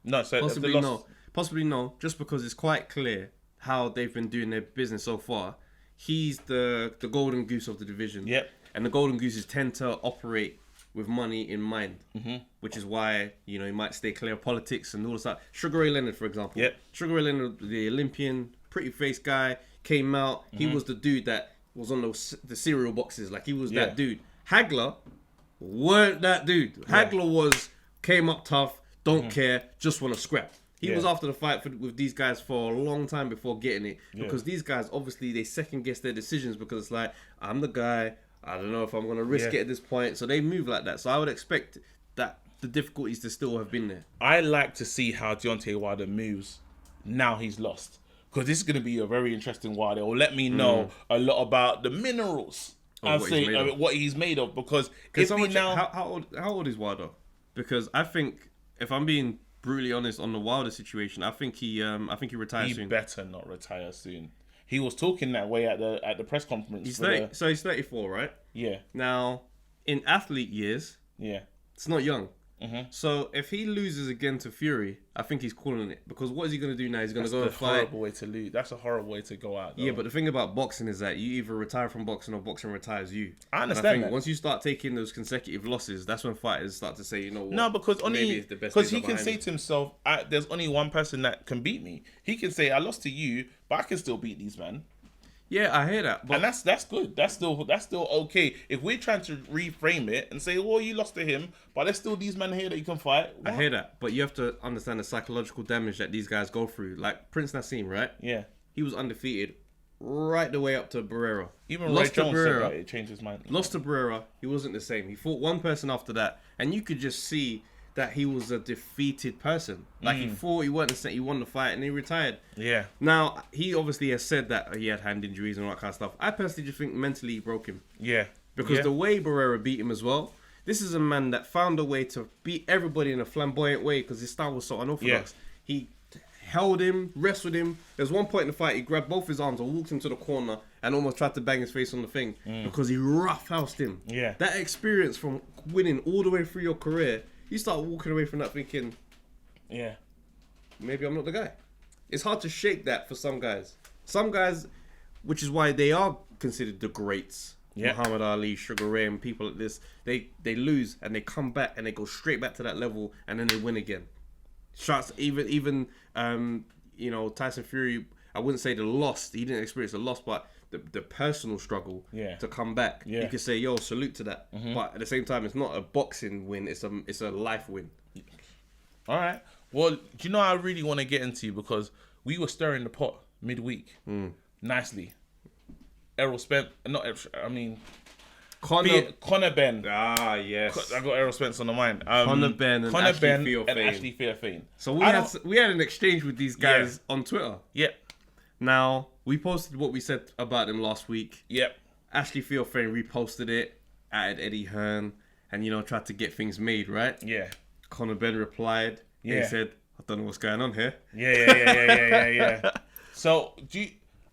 No, so Possibly if the no. loss... Possibly no. Just because it's quite clear how they've been doing their business so far. He's the golden goose of the division. Yep. And the golden gooses tend to operate with money in mind, which is why, you know, he might stay clear of politics and all this stuff. Sugar Ray Leonard, for example. Yep. Sugar Ray Leonard, the Olympian, pretty face guy, came out. He was the dude that was on the cereal boxes. Like, he was that dude. Hagler weren't that dude. Hagler came up tough, don't care, just want to scrap. He was after the fight with these guys for a long time before getting it. Because these guys, obviously, they second guess their decisions because it's like, I'm the guy. I don't know if I'm going to risk it at this point. So they move like that. So I would expect that the difficulties to still have been there. I like to see how Deontay Wilder moves now he's lost. Because this is going to be a very interesting Wilder. It will let me know a lot about the minerals. And say what he's made of. Because if we now... How old is Wilder? Because I think, if I'm being brutally honest on the Wilder situation, I think he retires soon. He better not retire soon. He was talking that way at the press conference. So he's 34, right? Yeah. Now, in athlete years, it's not young. So if he loses again to Fury, I think he's calling it. Because what is he going to do now? He's going to go and fight. That's a horrible way to lose. That's a horrible way to go out, though. Yeah, but the thing about boxing is that you either retire from boxing or boxing retires you. I understand and I think that. once you start taking those consecutive losses, that's when fighters start to say, you know what? No, because he can say to himself, there's only one person that can beat me. He can say, I lost to you, but I can still beat these men. Yeah, I hear that. But and that's good. That's still okay. If we're trying to reframe it and say, well, you lost to him, but there's still these men here that you can fight. What? I hear that. But you have to understand the psychological damage that these guys go through. Like Prince Nassim, right? Yeah. He was undefeated right the way up to Barrera. Even Roy Jones said that it changed his mind. Lost to Barrera, he wasn't the same. He fought one person after that, and you could just see that he was a defeated person. Like he fought, he wasn't the same. He won the fight, and he retired. Yeah. Now he obviously has said that he had hand injuries and all that kind of stuff. I personally just think mentally he broke him. Yeah. Because the way Barrera beat him as well. This is a man that found a way to beat everybody in a flamboyant way because his style was so unorthodox. Yeah. He held him, wrestled him. There's one point in the fight, he grabbed both his arms and walked him to the corner and almost tried to bang his face on the thing because he roughhoused him. Yeah. That experience from winning all the way through your career, you start walking away from that thinking, yeah, maybe I'm not the guy. It's hard to shake that for some guys. Some guys, which is why they are considered the greats. Yeah. Muhammad Ali, Sugar Ray, and people like this, they lose and they come back and they go straight back to that level and then they win again. Shots, even you know, Tyson Fury, I wouldn't say the loss, he didn't experience the loss, but the personal struggle to come back. Yeah. You could say, yo, salute to that. But at the same time, it's not a boxing win, it's a life win. All right. Well, do you know I really want to get into, because we were stirring the pot midweek nicely. Errol Spence, Conor Ben. Ah, yes. I got Errol Spence on the mind. Conor Ben and Ashley Fairfane. So we had an exchange with these guys on Twitter. Yeah. Now, we posted what we said about them last week. Yep. Ashley Fairfane reposted it, added Eddie Hearn, and, you know, tried to get things made, right? Yeah. Conor Ben replied. Yeah. He said, I don't know what's going on here. Yeah. So,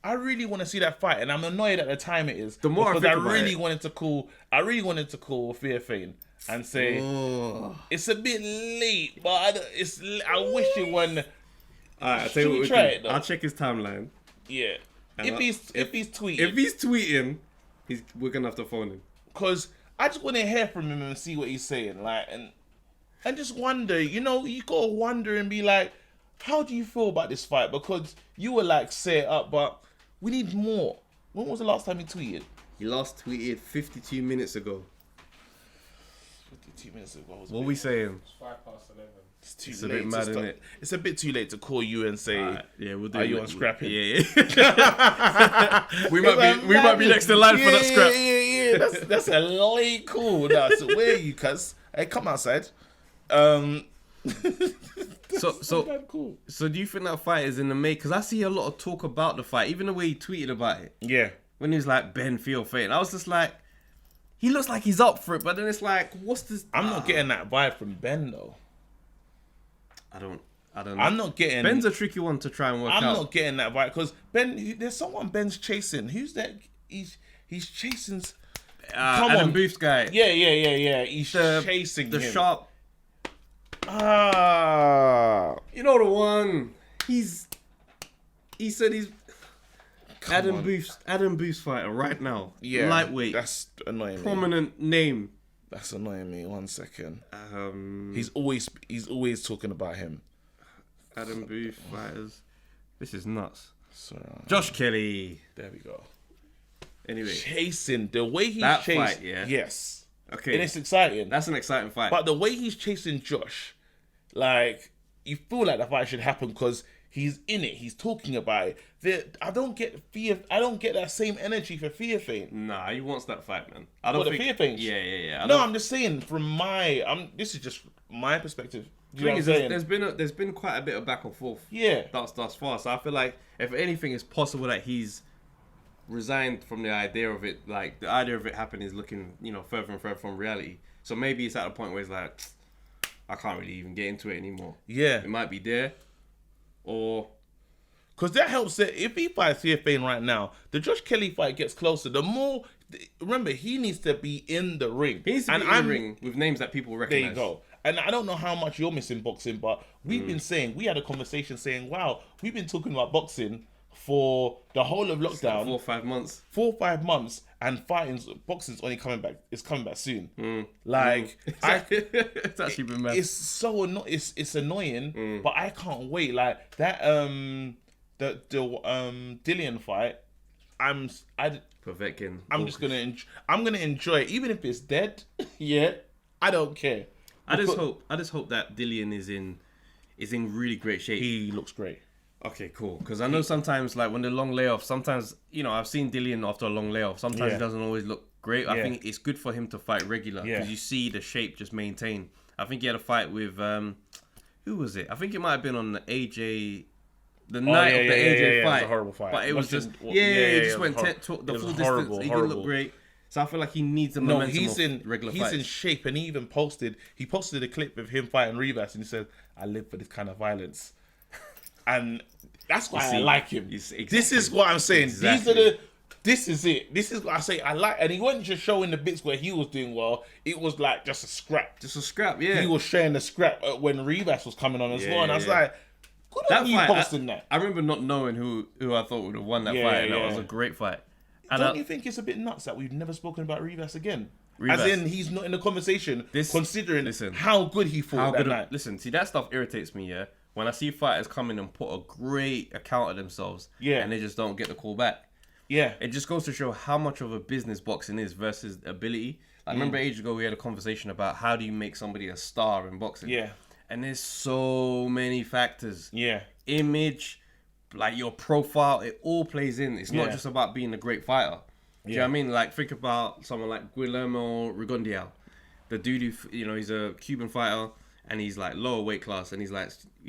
I really want to see that fight, and I'm annoyed at the time it is. The more because I really wanted to call Fairfane and say it's a bit late, but I wish it wasn't. Alright, I'll tell you what we'll do. I'll check his timeline. Yeah, if he's tweeting, we're gonna have to phone him, because I just want to hear from him and see what he's saying, like, and just wonder. You know, you gotta wonder and be like, how do you feel about this fight? Because you were like, say it up, but we need more. When was the last time he tweeted? He last tweeted 52 minutes ago. 52 minutes ago. What are we saying? It's 11:05. It's a bit mad, isn't it? It's a bit too late to call you and say, yeah, we'll do are you on scrapping? Yeah. we might be next in line for that scrap. Yeah. Yeah, that's a late call. No, so where are you, cuz? Hey, come outside. So That's cool. So do you think that fight is in the make? Because I see a lot of talk about the fight, even the way he tweeted about it. Yeah. When he was like, Ben feel faint. I was just like, he looks like he's up for it, but then it's like, what's this? I'm not getting that vibe from Ben though. I don't know. I'm not getting. Ben's a tricky one to try and work I'm out. not getting that vibe because Ben. There's someone Ben's chasing. Who's that? He's chasing. Come Adam on. Booth's guy. Yeah. He's chasing the him. sharp. You know the one. He said he's Adam Booth's fighter right now. Yeah, lightweight. That's annoying. Prominent name. That's annoying me. 1 second. He's always talking about him. Adam Booth fighters. This is nuts. So Josh Kelly. there we go. Anyway, Chasing the way he's that chasing. fight, yeah. Yes. Okay. And it's exciting. That's an exciting fight. But the way he's chasing Josh, like you feel like the fight should happen because he's in it. He's talking about it. I don't get that same energy for Fear Feint. Nah, he wants that fight, man. I don't What, the think. Fear Feint? Yeah. No, I'm just saying from this is just my perspective. Do you know what I'm saying? There's been quite a bit of back and forth. Yeah. Thus far. So I feel like if anything, it's possible that he's resigned from the idea of it. Like the idea of it happening is looking, further and further from reality. So maybe it's at a point where it's like, I can't really even get into it anymore. Yeah. It might be there, or because that helps that if he fights Fear Feint right now, the Josh Kelly fight gets closer. The more, remember, he needs to be in the ring. he needs to be in the ring with names that people recognize. There you go. And I don't know how much you're missing boxing, but we've been saying, we had a conversation saying, wow, we've been talking about boxing for the whole of lockdown. 4 or 5 months. 4 or 5 months, and boxing's only coming back. It's coming back soon. Like, It's actually been mad. it's so it's annoying, but I can't wait. Like that, the Dillian fight. Povetkin. I'm just gonna I'm gonna enjoy it, even if it's dead. Yeah, I don't care. I just hope that Dillian is in really great shape. He looks great. Okay, cool. Because I know sometimes, like when the long layoff, sometimes I've seen Dillian after a long layoff. Sometimes Yeah. he doesn't always look great. I Yeah. think it's good for him to fight regular because Yeah. you see the shape just maintain. I think he had a fight with who was it? I think it might have been on the AJ. The night of the AJ It fight. was a horrible fight. But it was Must just have- he just it went was the full distance. horrible, He horrible. didn't look great. So I feel like he needs the No, momentum he's of regular he's fights. in shape, and he even posted a clip of him fighting Rivas, and he said, "I live for this kind of violence," and that's why I like him. Exactly. This is what I'm saying. Exactly. This is it. This is what I say. I like, and he wasn't just showing the bits where he was doing well. It was like just a scrap. Just a scrap, yeah. He was sharing the scrap when Rivas was coming on as well, and I was yeah. like, "Good on you posting that." I remember not knowing who I thought would have won that Yeah, fight, and yeah. that was a great fight. And Don't you think it's a bit nuts that we've never spoken about Rivas again? Rivas. As in, he's not in the conversation, considering how good he fought that night. Listen, see, that stuff irritates me, yeah? When I see fighters come in and put a great account of themselves, Yeah. and they just don't get the call back. Yeah. It just goes to show how much of a business boxing is versus ability. I remember ages ago we had a conversation about how do you make somebody a star in boxing. Yeah. And there's so many factors. Yeah. Image, like your profile, it all plays in. It's not Yeah. just about being a great fighter. Do you know what I mean? Like, think about someone like Guillermo Rigondeaux. The dude who, he's a Cuban fighter, and he's like lower weight class, and he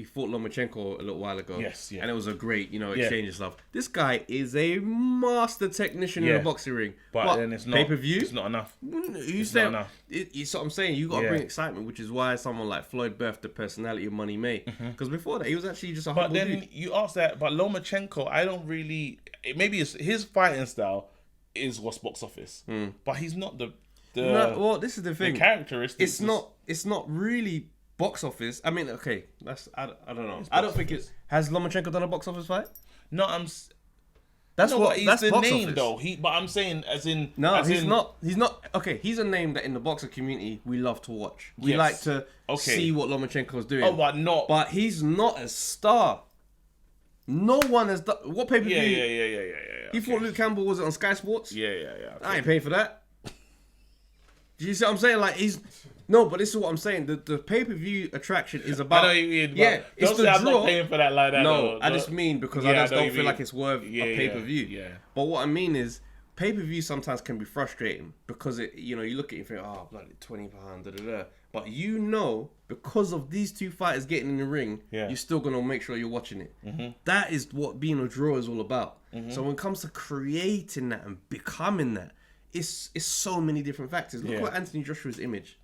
fought Lomachenko a little while ago. Yes, yeah. And it was a great, exchange and stuff. This guy is a master technician in Yeah. a boxing ring. But then it's not pay-per-view. It's not enough. It's not enough. It's what I'm saying. You got to Yeah. bring excitement, which is why someone like Floyd birthed the personality of Money May. Because before that, he was actually just a But humble then dude. you ask that, but Lomachenko, I don't really. Maybe it's his fighting style is what's box office, but he's not the. No, well, this is the thing. Characteristics. It's not really box office. I mean, okay, I don't know. I don't think it's. Has Lomachenko done a box office fight? No, That's no, what. but he's That's the box name office. though. But I'm saying as in. No, as he's in, not. He's not. Okay, he's a name that in the boxer community we love to watch. We Yes. like to Okay. see what Lomachenko's doing. Oh, but not. But he's not a star. No one has done. What pay per view? Yeah. He fought Luke Campbell. Was it on Sky Sports? Yeah. I ain't paying for that. Do you see what I'm saying? Like no, but this is what I'm saying. The pay per view attraction is about. I know you mean, but yeah, it's don't the say I'm draw. not paying for that like that. No, though. I just mean because Yeah, I just I know don't you feel mean. like it's worth Yeah, a pay per view. yeah. But what I mean is, pay-per-view sometimes can be frustrating because you look at it and think, oh, bloody £20, but because of these two fighters getting in the ring, you're still gonna make sure you're watching it. That is what being a draw is all about. So when it comes to creating that and becoming that, it's so many different factors. Look at Anthony Joshua's image.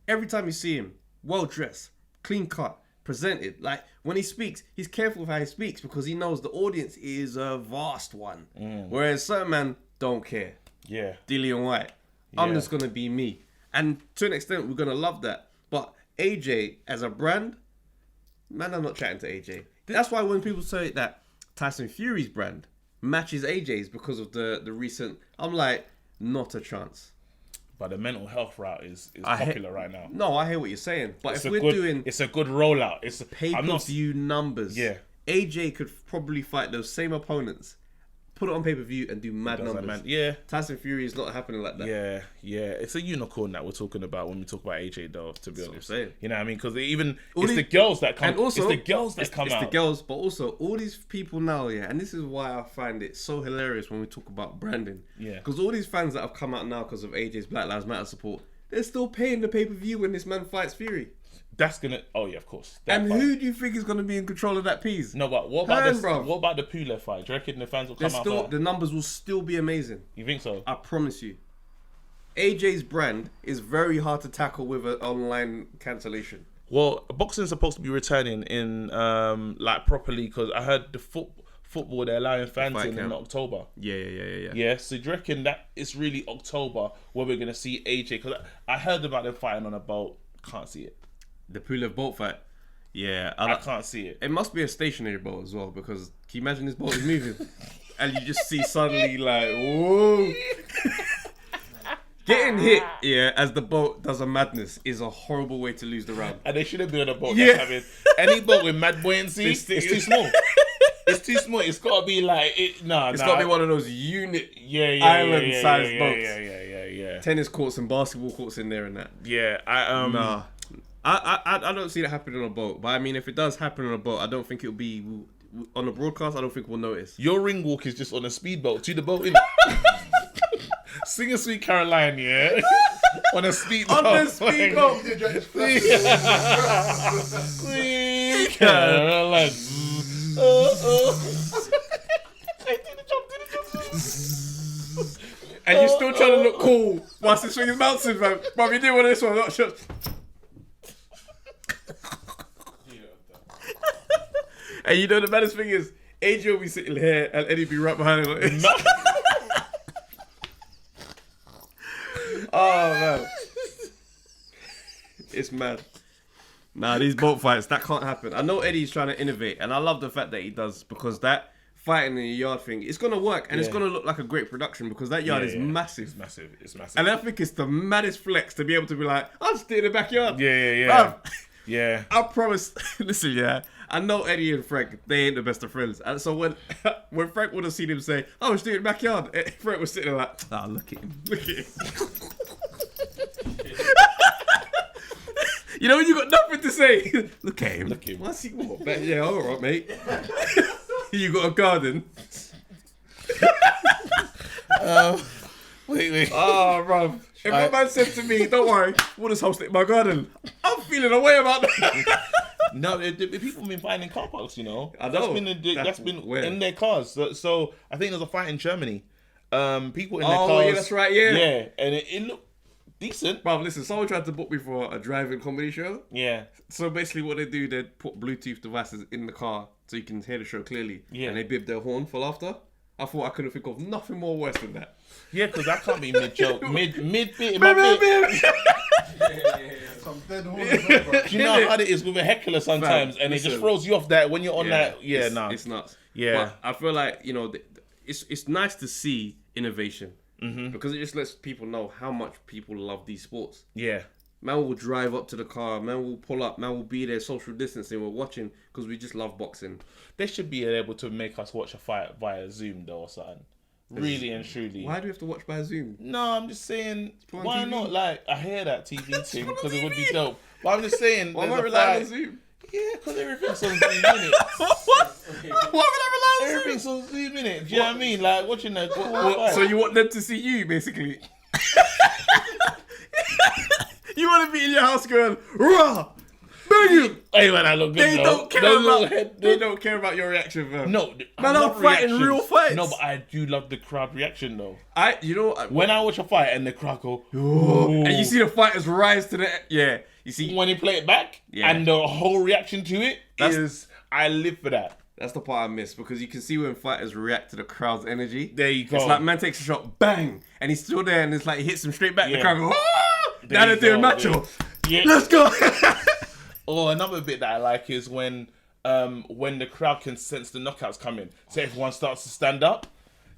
Every time you see him, well dressed, clean cut, presented. Like when he speaks, he's careful with how he speaks because he knows the audience is a vast one. Whereas certain men don't care. Yeah. Dillian White. I'm just gonna be me. And to an extent, we're gonna love that. But AJ as a brand, man, I'm not chatting to AJ. That's why when people say that Tyson Fury's brand matches AJ's because of the recent, I'm like, not a chance. But the mental health route is popular right now. No, I hear what you're saying. But it's a good rollout. It's pay-per-view numbers. Yeah. AJ could probably fight those same opponents, put it on pay-per-view and do mad numbers. Tyson Fury is not happening like that. Yeah. It's a unicorn that we're talking about when we talk about AJ, though, to be honest. You know what I mean? Because it's the girls that come. And also, it's the girls that come out. It's the girls, but also all these people now, and this is why I find it so hilarious when we talk about branding. Yeah. Because all these fans that have come out now because of AJ's Black Lives Matter support, they're still paying the pay-per-view when this man fights Fury. That's gonna. Oh yeah, of course. Who do you think is gonna be in control of that piece? No, but what about the Pulev fight? Do you reckon the fans will come out? The numbers will still be amazing. You think so? I promise you. AJ's brand is very hard to tackle with an online cancellation. Well, boxing's supposed to be returning in properly because I heard the football they're allowing fans in October. Yeah. So do you reckon that it's really October where we're gonna see AJ? Because I heard about them fighting on a boat. Can't see it. The Pulev boat fight. Yeah. I can't see it. It must be a stationary boat as well because can you imagine this boat is moving? And you just see suddenly like, whoa. Getting hit, as the boat does a madness is a horrible way to lose the round. And they shouldn't be on a boat that's having any boat with mad buoyancy. It's too small. It's too small. It's got to be like, it's got to be one of those island-sized boats. Yeah. Tennis courts and basketball courts in there and that. Yeah, I don't see that happening on a boat. But I mean, if it does happen on a boat, I don't think it'll be on a broadcast. I don't think we'll notice. Your ring walk is just on a speedboat to the boat. Sing a Sweet Caroline, on a speedboat. On the speedboat. Sweet Caroline. And you're still trying to look cool whilst the swing is bouncing, man. But you do one of this one, not sure. And you know the baddest thing is, AJ will be sitting here and Eddie be right behind him like this. Oh man, it's mad. Nah, these boat fights, that can't happen. I know Eddie's trying to innovate, and I love the fact that he does because that fighting in the yard thing, it's gonna work and it's gonna look like a great production because that yard is massive. It's massive. And I think it's the maddest flex to be able to be like, I'll stay in the backyard. Yeah. I promise. Listen, I know Eddie and Frank, they ain't the best of friends. And so when Frank would have seen him say, oh, it's doing in the backyard, Frank was sitting there like, look at him. You know when you got nothing to say? Look at him. What's he want? Yeah, all right, mate. You got a garden. Wait. Oh, bruv. If my man said to me, don't worry, we'll just host it in my garden, I'm feeling a way about that. No, people have been fighting in car parks, you know. I know. That's been in their cars. So I think there's a fight in Germany. People in their cars. Oh, yeah, that's right, yeah. Yeah, and it looked decent. Bruv, listen, someone tried to book me for a driving comedy show. Yeah. So basically what they do, they put Bluetooth devices in the car so you can hear the show clearly. Yeah. And they bib their horn for laughter. I thought I couldn't think of nothing more worse than that. Yeah, because that can't be mid-joke. Mid-bit. Some dead horns, bro. Do you know how hard it is with a heckler sometimes? And it just throws you off that when you're on that. Yeah, it's nuts. Yeah. But I feel like, it's nice to see innovation. Mm-hmm. Because it just lets people know how much people love these sports. Yeah. Man will drive up to the car, man will pull up, man will be there social distancing, we're watching because we just love boxing. They should be able to make us watch a fight via Zoom though or something. Really and truly. Why do we have to watch by Zoom? No, I'm just saying, why not? Like, I hear that TV thing because it would be dope. But I'm just saying, why am I relying on Zoom? Yeah, because everything's on Zoom, innit? What would I rely on? Everything's on Zoom, innit? Do you know what I mean? Like, watching the... So you want them to see you, basically? You want to be in your house going, rah, bang you. Hey, man, I look good, They though. don't care Those about. little head- They don't care about your reaction, bro. No, I Man, I'm love fighting reactions. real fights. No, but I do love the crowd reaction, though. You know, When I watch a fight and the crowd go, and you see the fighters rise to the, you see, when they play it back, Yeah. and the whole reaction to it is, I live for that. that's the part I miss, because you can see when fighters react to the crowd's energy. There you go. It's like man takes a shot, bang, and he's still there, and it's like he hits him straight back. Yeah. The crowd goes, ah! There Now you they're doing go, macho. Yeah. Let's go. Or another bit that I like is when the crowd can sense the knockouts coming, so everyone starts to stand up.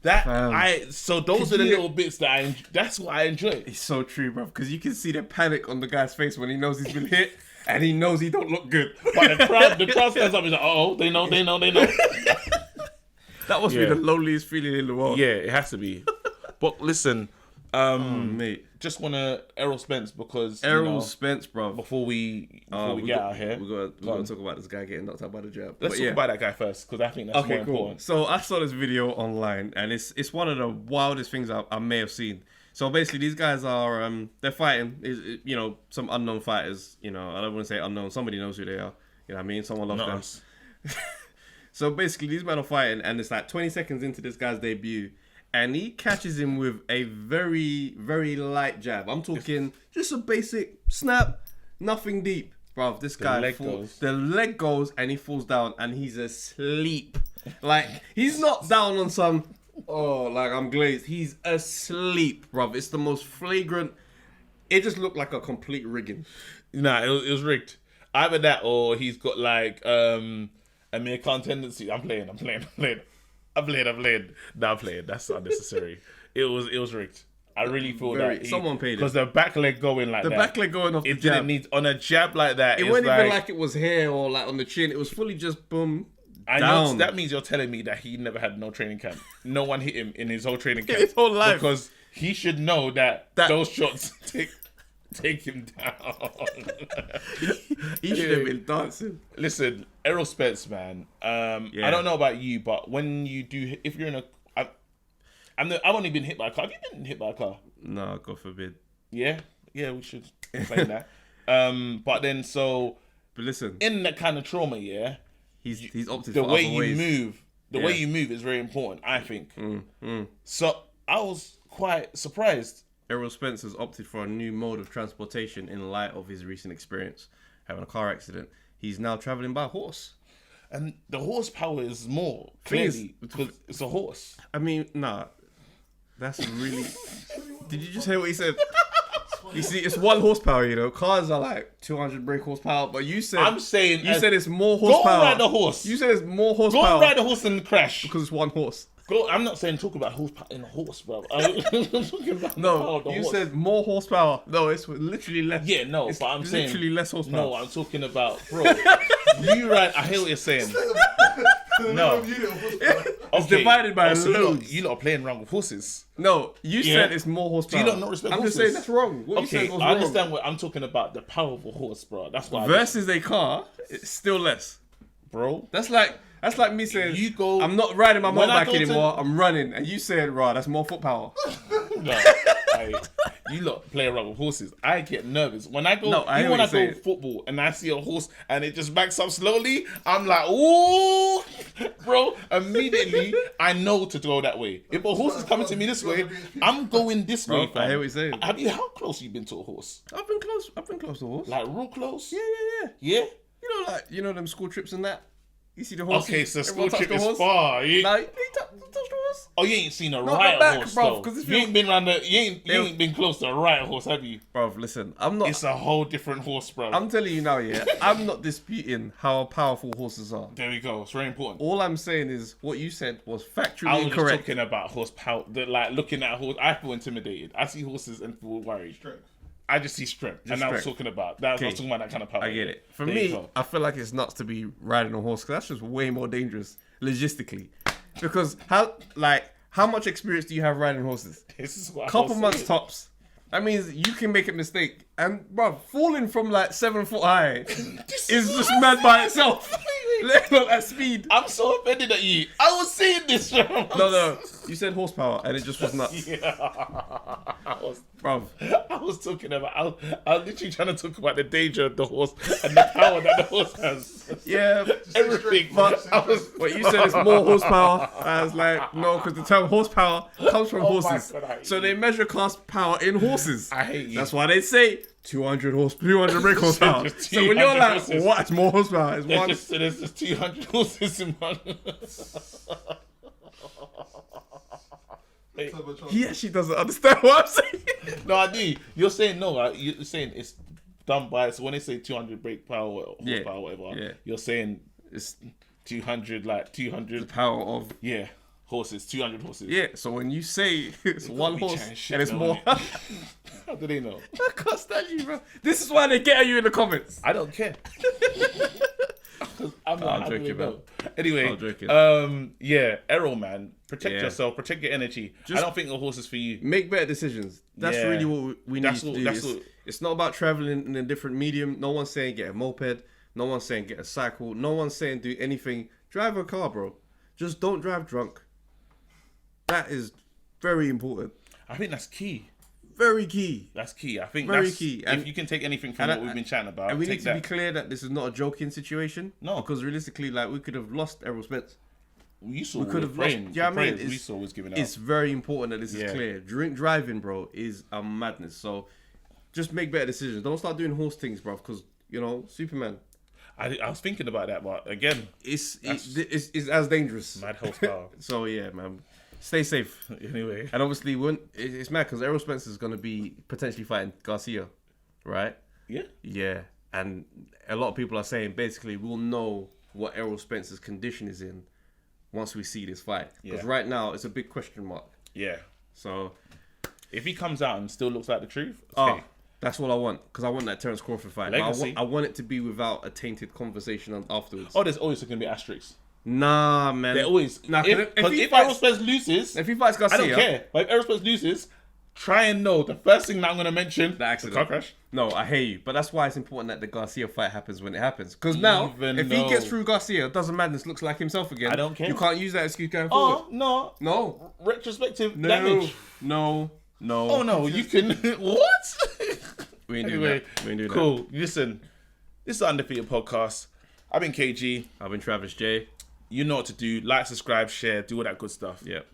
So those are the little bits that that's what I enjoy. It's so true, bro, because you can see the panic on the guy's face when he knows he's been hit, and he knows he don't look good. But the crowd stands up and is like, oh, they know. That must be the loneliest feeling in the world. Yeah, it has to be. But listen, mate. just want to Errol Spence because Errol Spence, bro. before we get out of here, we're gonna talk about this guy getting knocked out by the jab. let's talk about that guy first because I think that's more important. So I saw this video online, and it's one of the wildest things I may have seen. So basically, these guys are they're fighting. Some unknown fighters. I don't want to say unknown. Somebody knows who they are. You know what I mean? Someone loves Not them. us. So basically, these men are fighting, and it's like 20 seconds into this guy's debut, and he catches him with a very, very light jab. I'm talking just a basic snap, nothing deep. Bruv, this guy, the leg goes, and he falls down, and he's asleep. Like, he's not down on some, I'm glazed. He's asleep, bruv. It's the most flagrant. It just looked like a complete rigging. Nah, it was rigged. Either that or he's got like a mere tendency. I'm playing. Nah, I'm playing. That's unnecessary. It was rigged. I really feel that someone paid it because the back leg going like the that. The back leg going off. It didn't need on a jab like that. It wasn't even like it was hair or like on the chin. It was fully just boom. I know that means you're telling me that he never had no training camp. No one hit him in his whole training camp. His whole life. Because he should know that those shots take him down. He should have been dancing. Listen, Errol Spence, man. I don't know about you, but when you do, if you're in a, I've only been hit by a car. Have you been hit by a car? No, God forbid. Yeah, we should explain that. But listen, in that kind of trauma, he's opted the for way other you ways. move. The way you move is very important, I think. So I was quite surprised. Errol Spence has opted for a new mode of transportation in light of his recent experience having a car accident. He's now traveling by horse. And the horsepower is more, clearly, because it's a horse. I mean, nah. That's really... Did you just hear what he said? You see, it's 1 horsepower, Cars are like 200 brake horsepower, but you said... I'm saying... You said it's more horsepower. Go ride the horse. You said it's more horsepower. Go ride the horse and crash. Because it's 1 horse. I'm not saying talk about horsepower in a horse, bro. I'm talking about the power of the horse. Said more horsepower. No, it's literally less. Yeah, no, but I'm saying literally less horsepower. No, I'm talking about, bro. You ride. I hear what you're saying. No, it's divided by loads. You lot are playing around with horses. No, you said it's more horsepower. Do you not respect horses? I'm just saying that's wrong. What you said was I wrong. understand what I'm talking about. The power of a horse, bro. That's why. Versus a car, it's still less, bro. That's like me saying, I'm not riding my motorbike anymore, I'm running. And you said, that's more foot power. No, you lot play around with horses. I get nervous. When I go, when I go football and I see a horse and it just backs up slowly, I'm like, ooh, bro. Immediately, I know to go that way. If a horse is coming to me this way, I'm going this way, fam. I hear what you're saying. How close have you been to a horse? I've been close to a horse. Like real close? Yeah. Yeah? Them school trips and that? You see the horse? Okay, so school trip is far. You touch the horse? Oh, you ain't seen a riot horse, bro, though. You ain't been around you ain't been close to a riot horse, have you? Bro, listen, I'm not... It's a whole different horse, bro. I'm telling you now, I'm not disputing how powerful horses are. There we go. It's very important. All I'm saying is what you said was factually I was incorrect. just talking about horsepower. Looking at a horse, I feel intimidated. I see horses and feel worried. I just see strength. I was talking about that. I was talking about that kind of power. I get it. For me, I feel like it's nuts to be riding a horse because that's just way more dangerous logistically. Because how much experience do you have riding horses? This is what Couple months tops. That means you can make a mistake. And, bruv, falling from like 7 foot high is just mad by itself. Let alone at speed. I'm so offended at you. I was saying this, bro. No. You said horsepower and it just was nuts. Yeah. Bruv. I was talking about, I was literally trying to talk about the danger of the horse and the power that the horse has. Yeah. Everything. But what you said is more horsepower. I was like, no, because the term horsepower comes from horses. God, I hate so you. they measure class power in horses. I hate you. That's why they say 200 brake horsepower. Just So when you're 200 like, horses. what? It's more horsepower. It's one. There's just 200 horses in one. He actually doesn't understand what I'm saying. No, I do. You're saying no. Right? You're saying it's done by. So when they say 200 brake power, horsepower, whatever, Yeah. you're saying It's 200, like 200. the power of. Yeah, horses. 200 horses. Yeah, so when you say it's one be horse chatting shit and it's though, more. innit? How do they know? I can't stand you, bro. This is why they get at you in the comments. I don't care. I'm not. I'm joking, man. Anyway, I'm joking. yeah, Errol, man, protect Yeah. yourself, protect your energy. I don't think the horse is for you. Make better decisions. That's Yeah. really what we need That's to all- do. that's It's, all- it's not about traveling in a different medium. No one's saying get a moped. No one's saying get a cycle. No one's saying do anything. Drive a car, bro. Just don't drive drunk. That is very important. I think that's key. Very key. That's key. I think Very that's key. If And- you can take anything from and what I- we've been chatting about, And we take need to be that. clear that this is not a joking situation. No. Because realistically, like, we could have lost Errol Spence. We saw. We could have lost. Yeah, I mean, we saw was giving out. it's very important that this Yeah. is clear. Driving, bro, is a madness. So just make better decisions. Don't start doing horse things, bro, because, you know, Superman. I was thinking about that, but again, It's as dangerous. mad horsepower. So yeah, man, stay safe. Anyway, And obviously, it's mad because Errol Spence is gonna be potentially fighting Garcia, right? yeah. Yeah, and a lot of people are saying basically we'll know what Errol Spence's condition is in once we see this fight. Because Yeah. right now it's a big question mark. Yeah. So If he comes out and still looks like the truth, oh, okay. that's what I want because I want that Terence Crawford fight. But Legacy. I want it to be without a tainted conversation afterwards. Oh, there's always going to be asterisks. Nah, man. They're always. Nah, if he Errol fights, Spence loses, if he fights I Garcia, don't care. But if Errol Spence loses, try and know the first thing that I'm going to mention: The accident. car crash. No, I hear you, but that's why it's important that the Garcia fight happens when it happens. Because now, Even if he though- gets through Garcia, doesn't Madness looks like himself again. I don't care. You can't use that excuse going forward. Oh no, No, retrospective no, damage. no. Oh no, you can what? We ain't doing Anyway, that. We ain't doing cool. Listen, this is the Undefeated Podcast. I've been KG. that. I've been Travis J. You know what to do. Like, subscribe, share, do all that good stuff. Yep.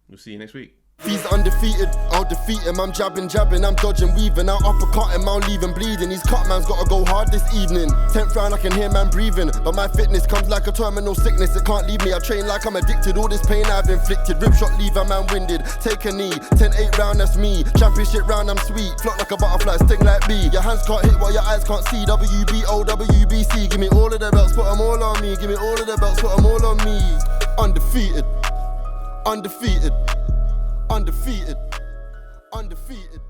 We'll see you next week. He's undefeated, I'll defeat him. I'm jabbing, I'm dodging, weaving. I'll uppercut him, I'll leave him bleeding. He's cut, man's gotta go hard this evening. 10th round, I can hear man breathing. But my fitness comes like a terminal sickness. It can't leave me, I train like I'm addicted. All this pain I've inflicted. Rib shot, leave a man winded. Take a knee, 10-8 round, that's me. Championship round, I'm sweet. Float like a butterfly, sting like bee. Your hands can't hit what your eyes can't see. WBO, WBC. Give me all of the belts, put them all on me. Give me all of the belts, put them all on me. Undefeated, undefeated. Undefeated, undefeated.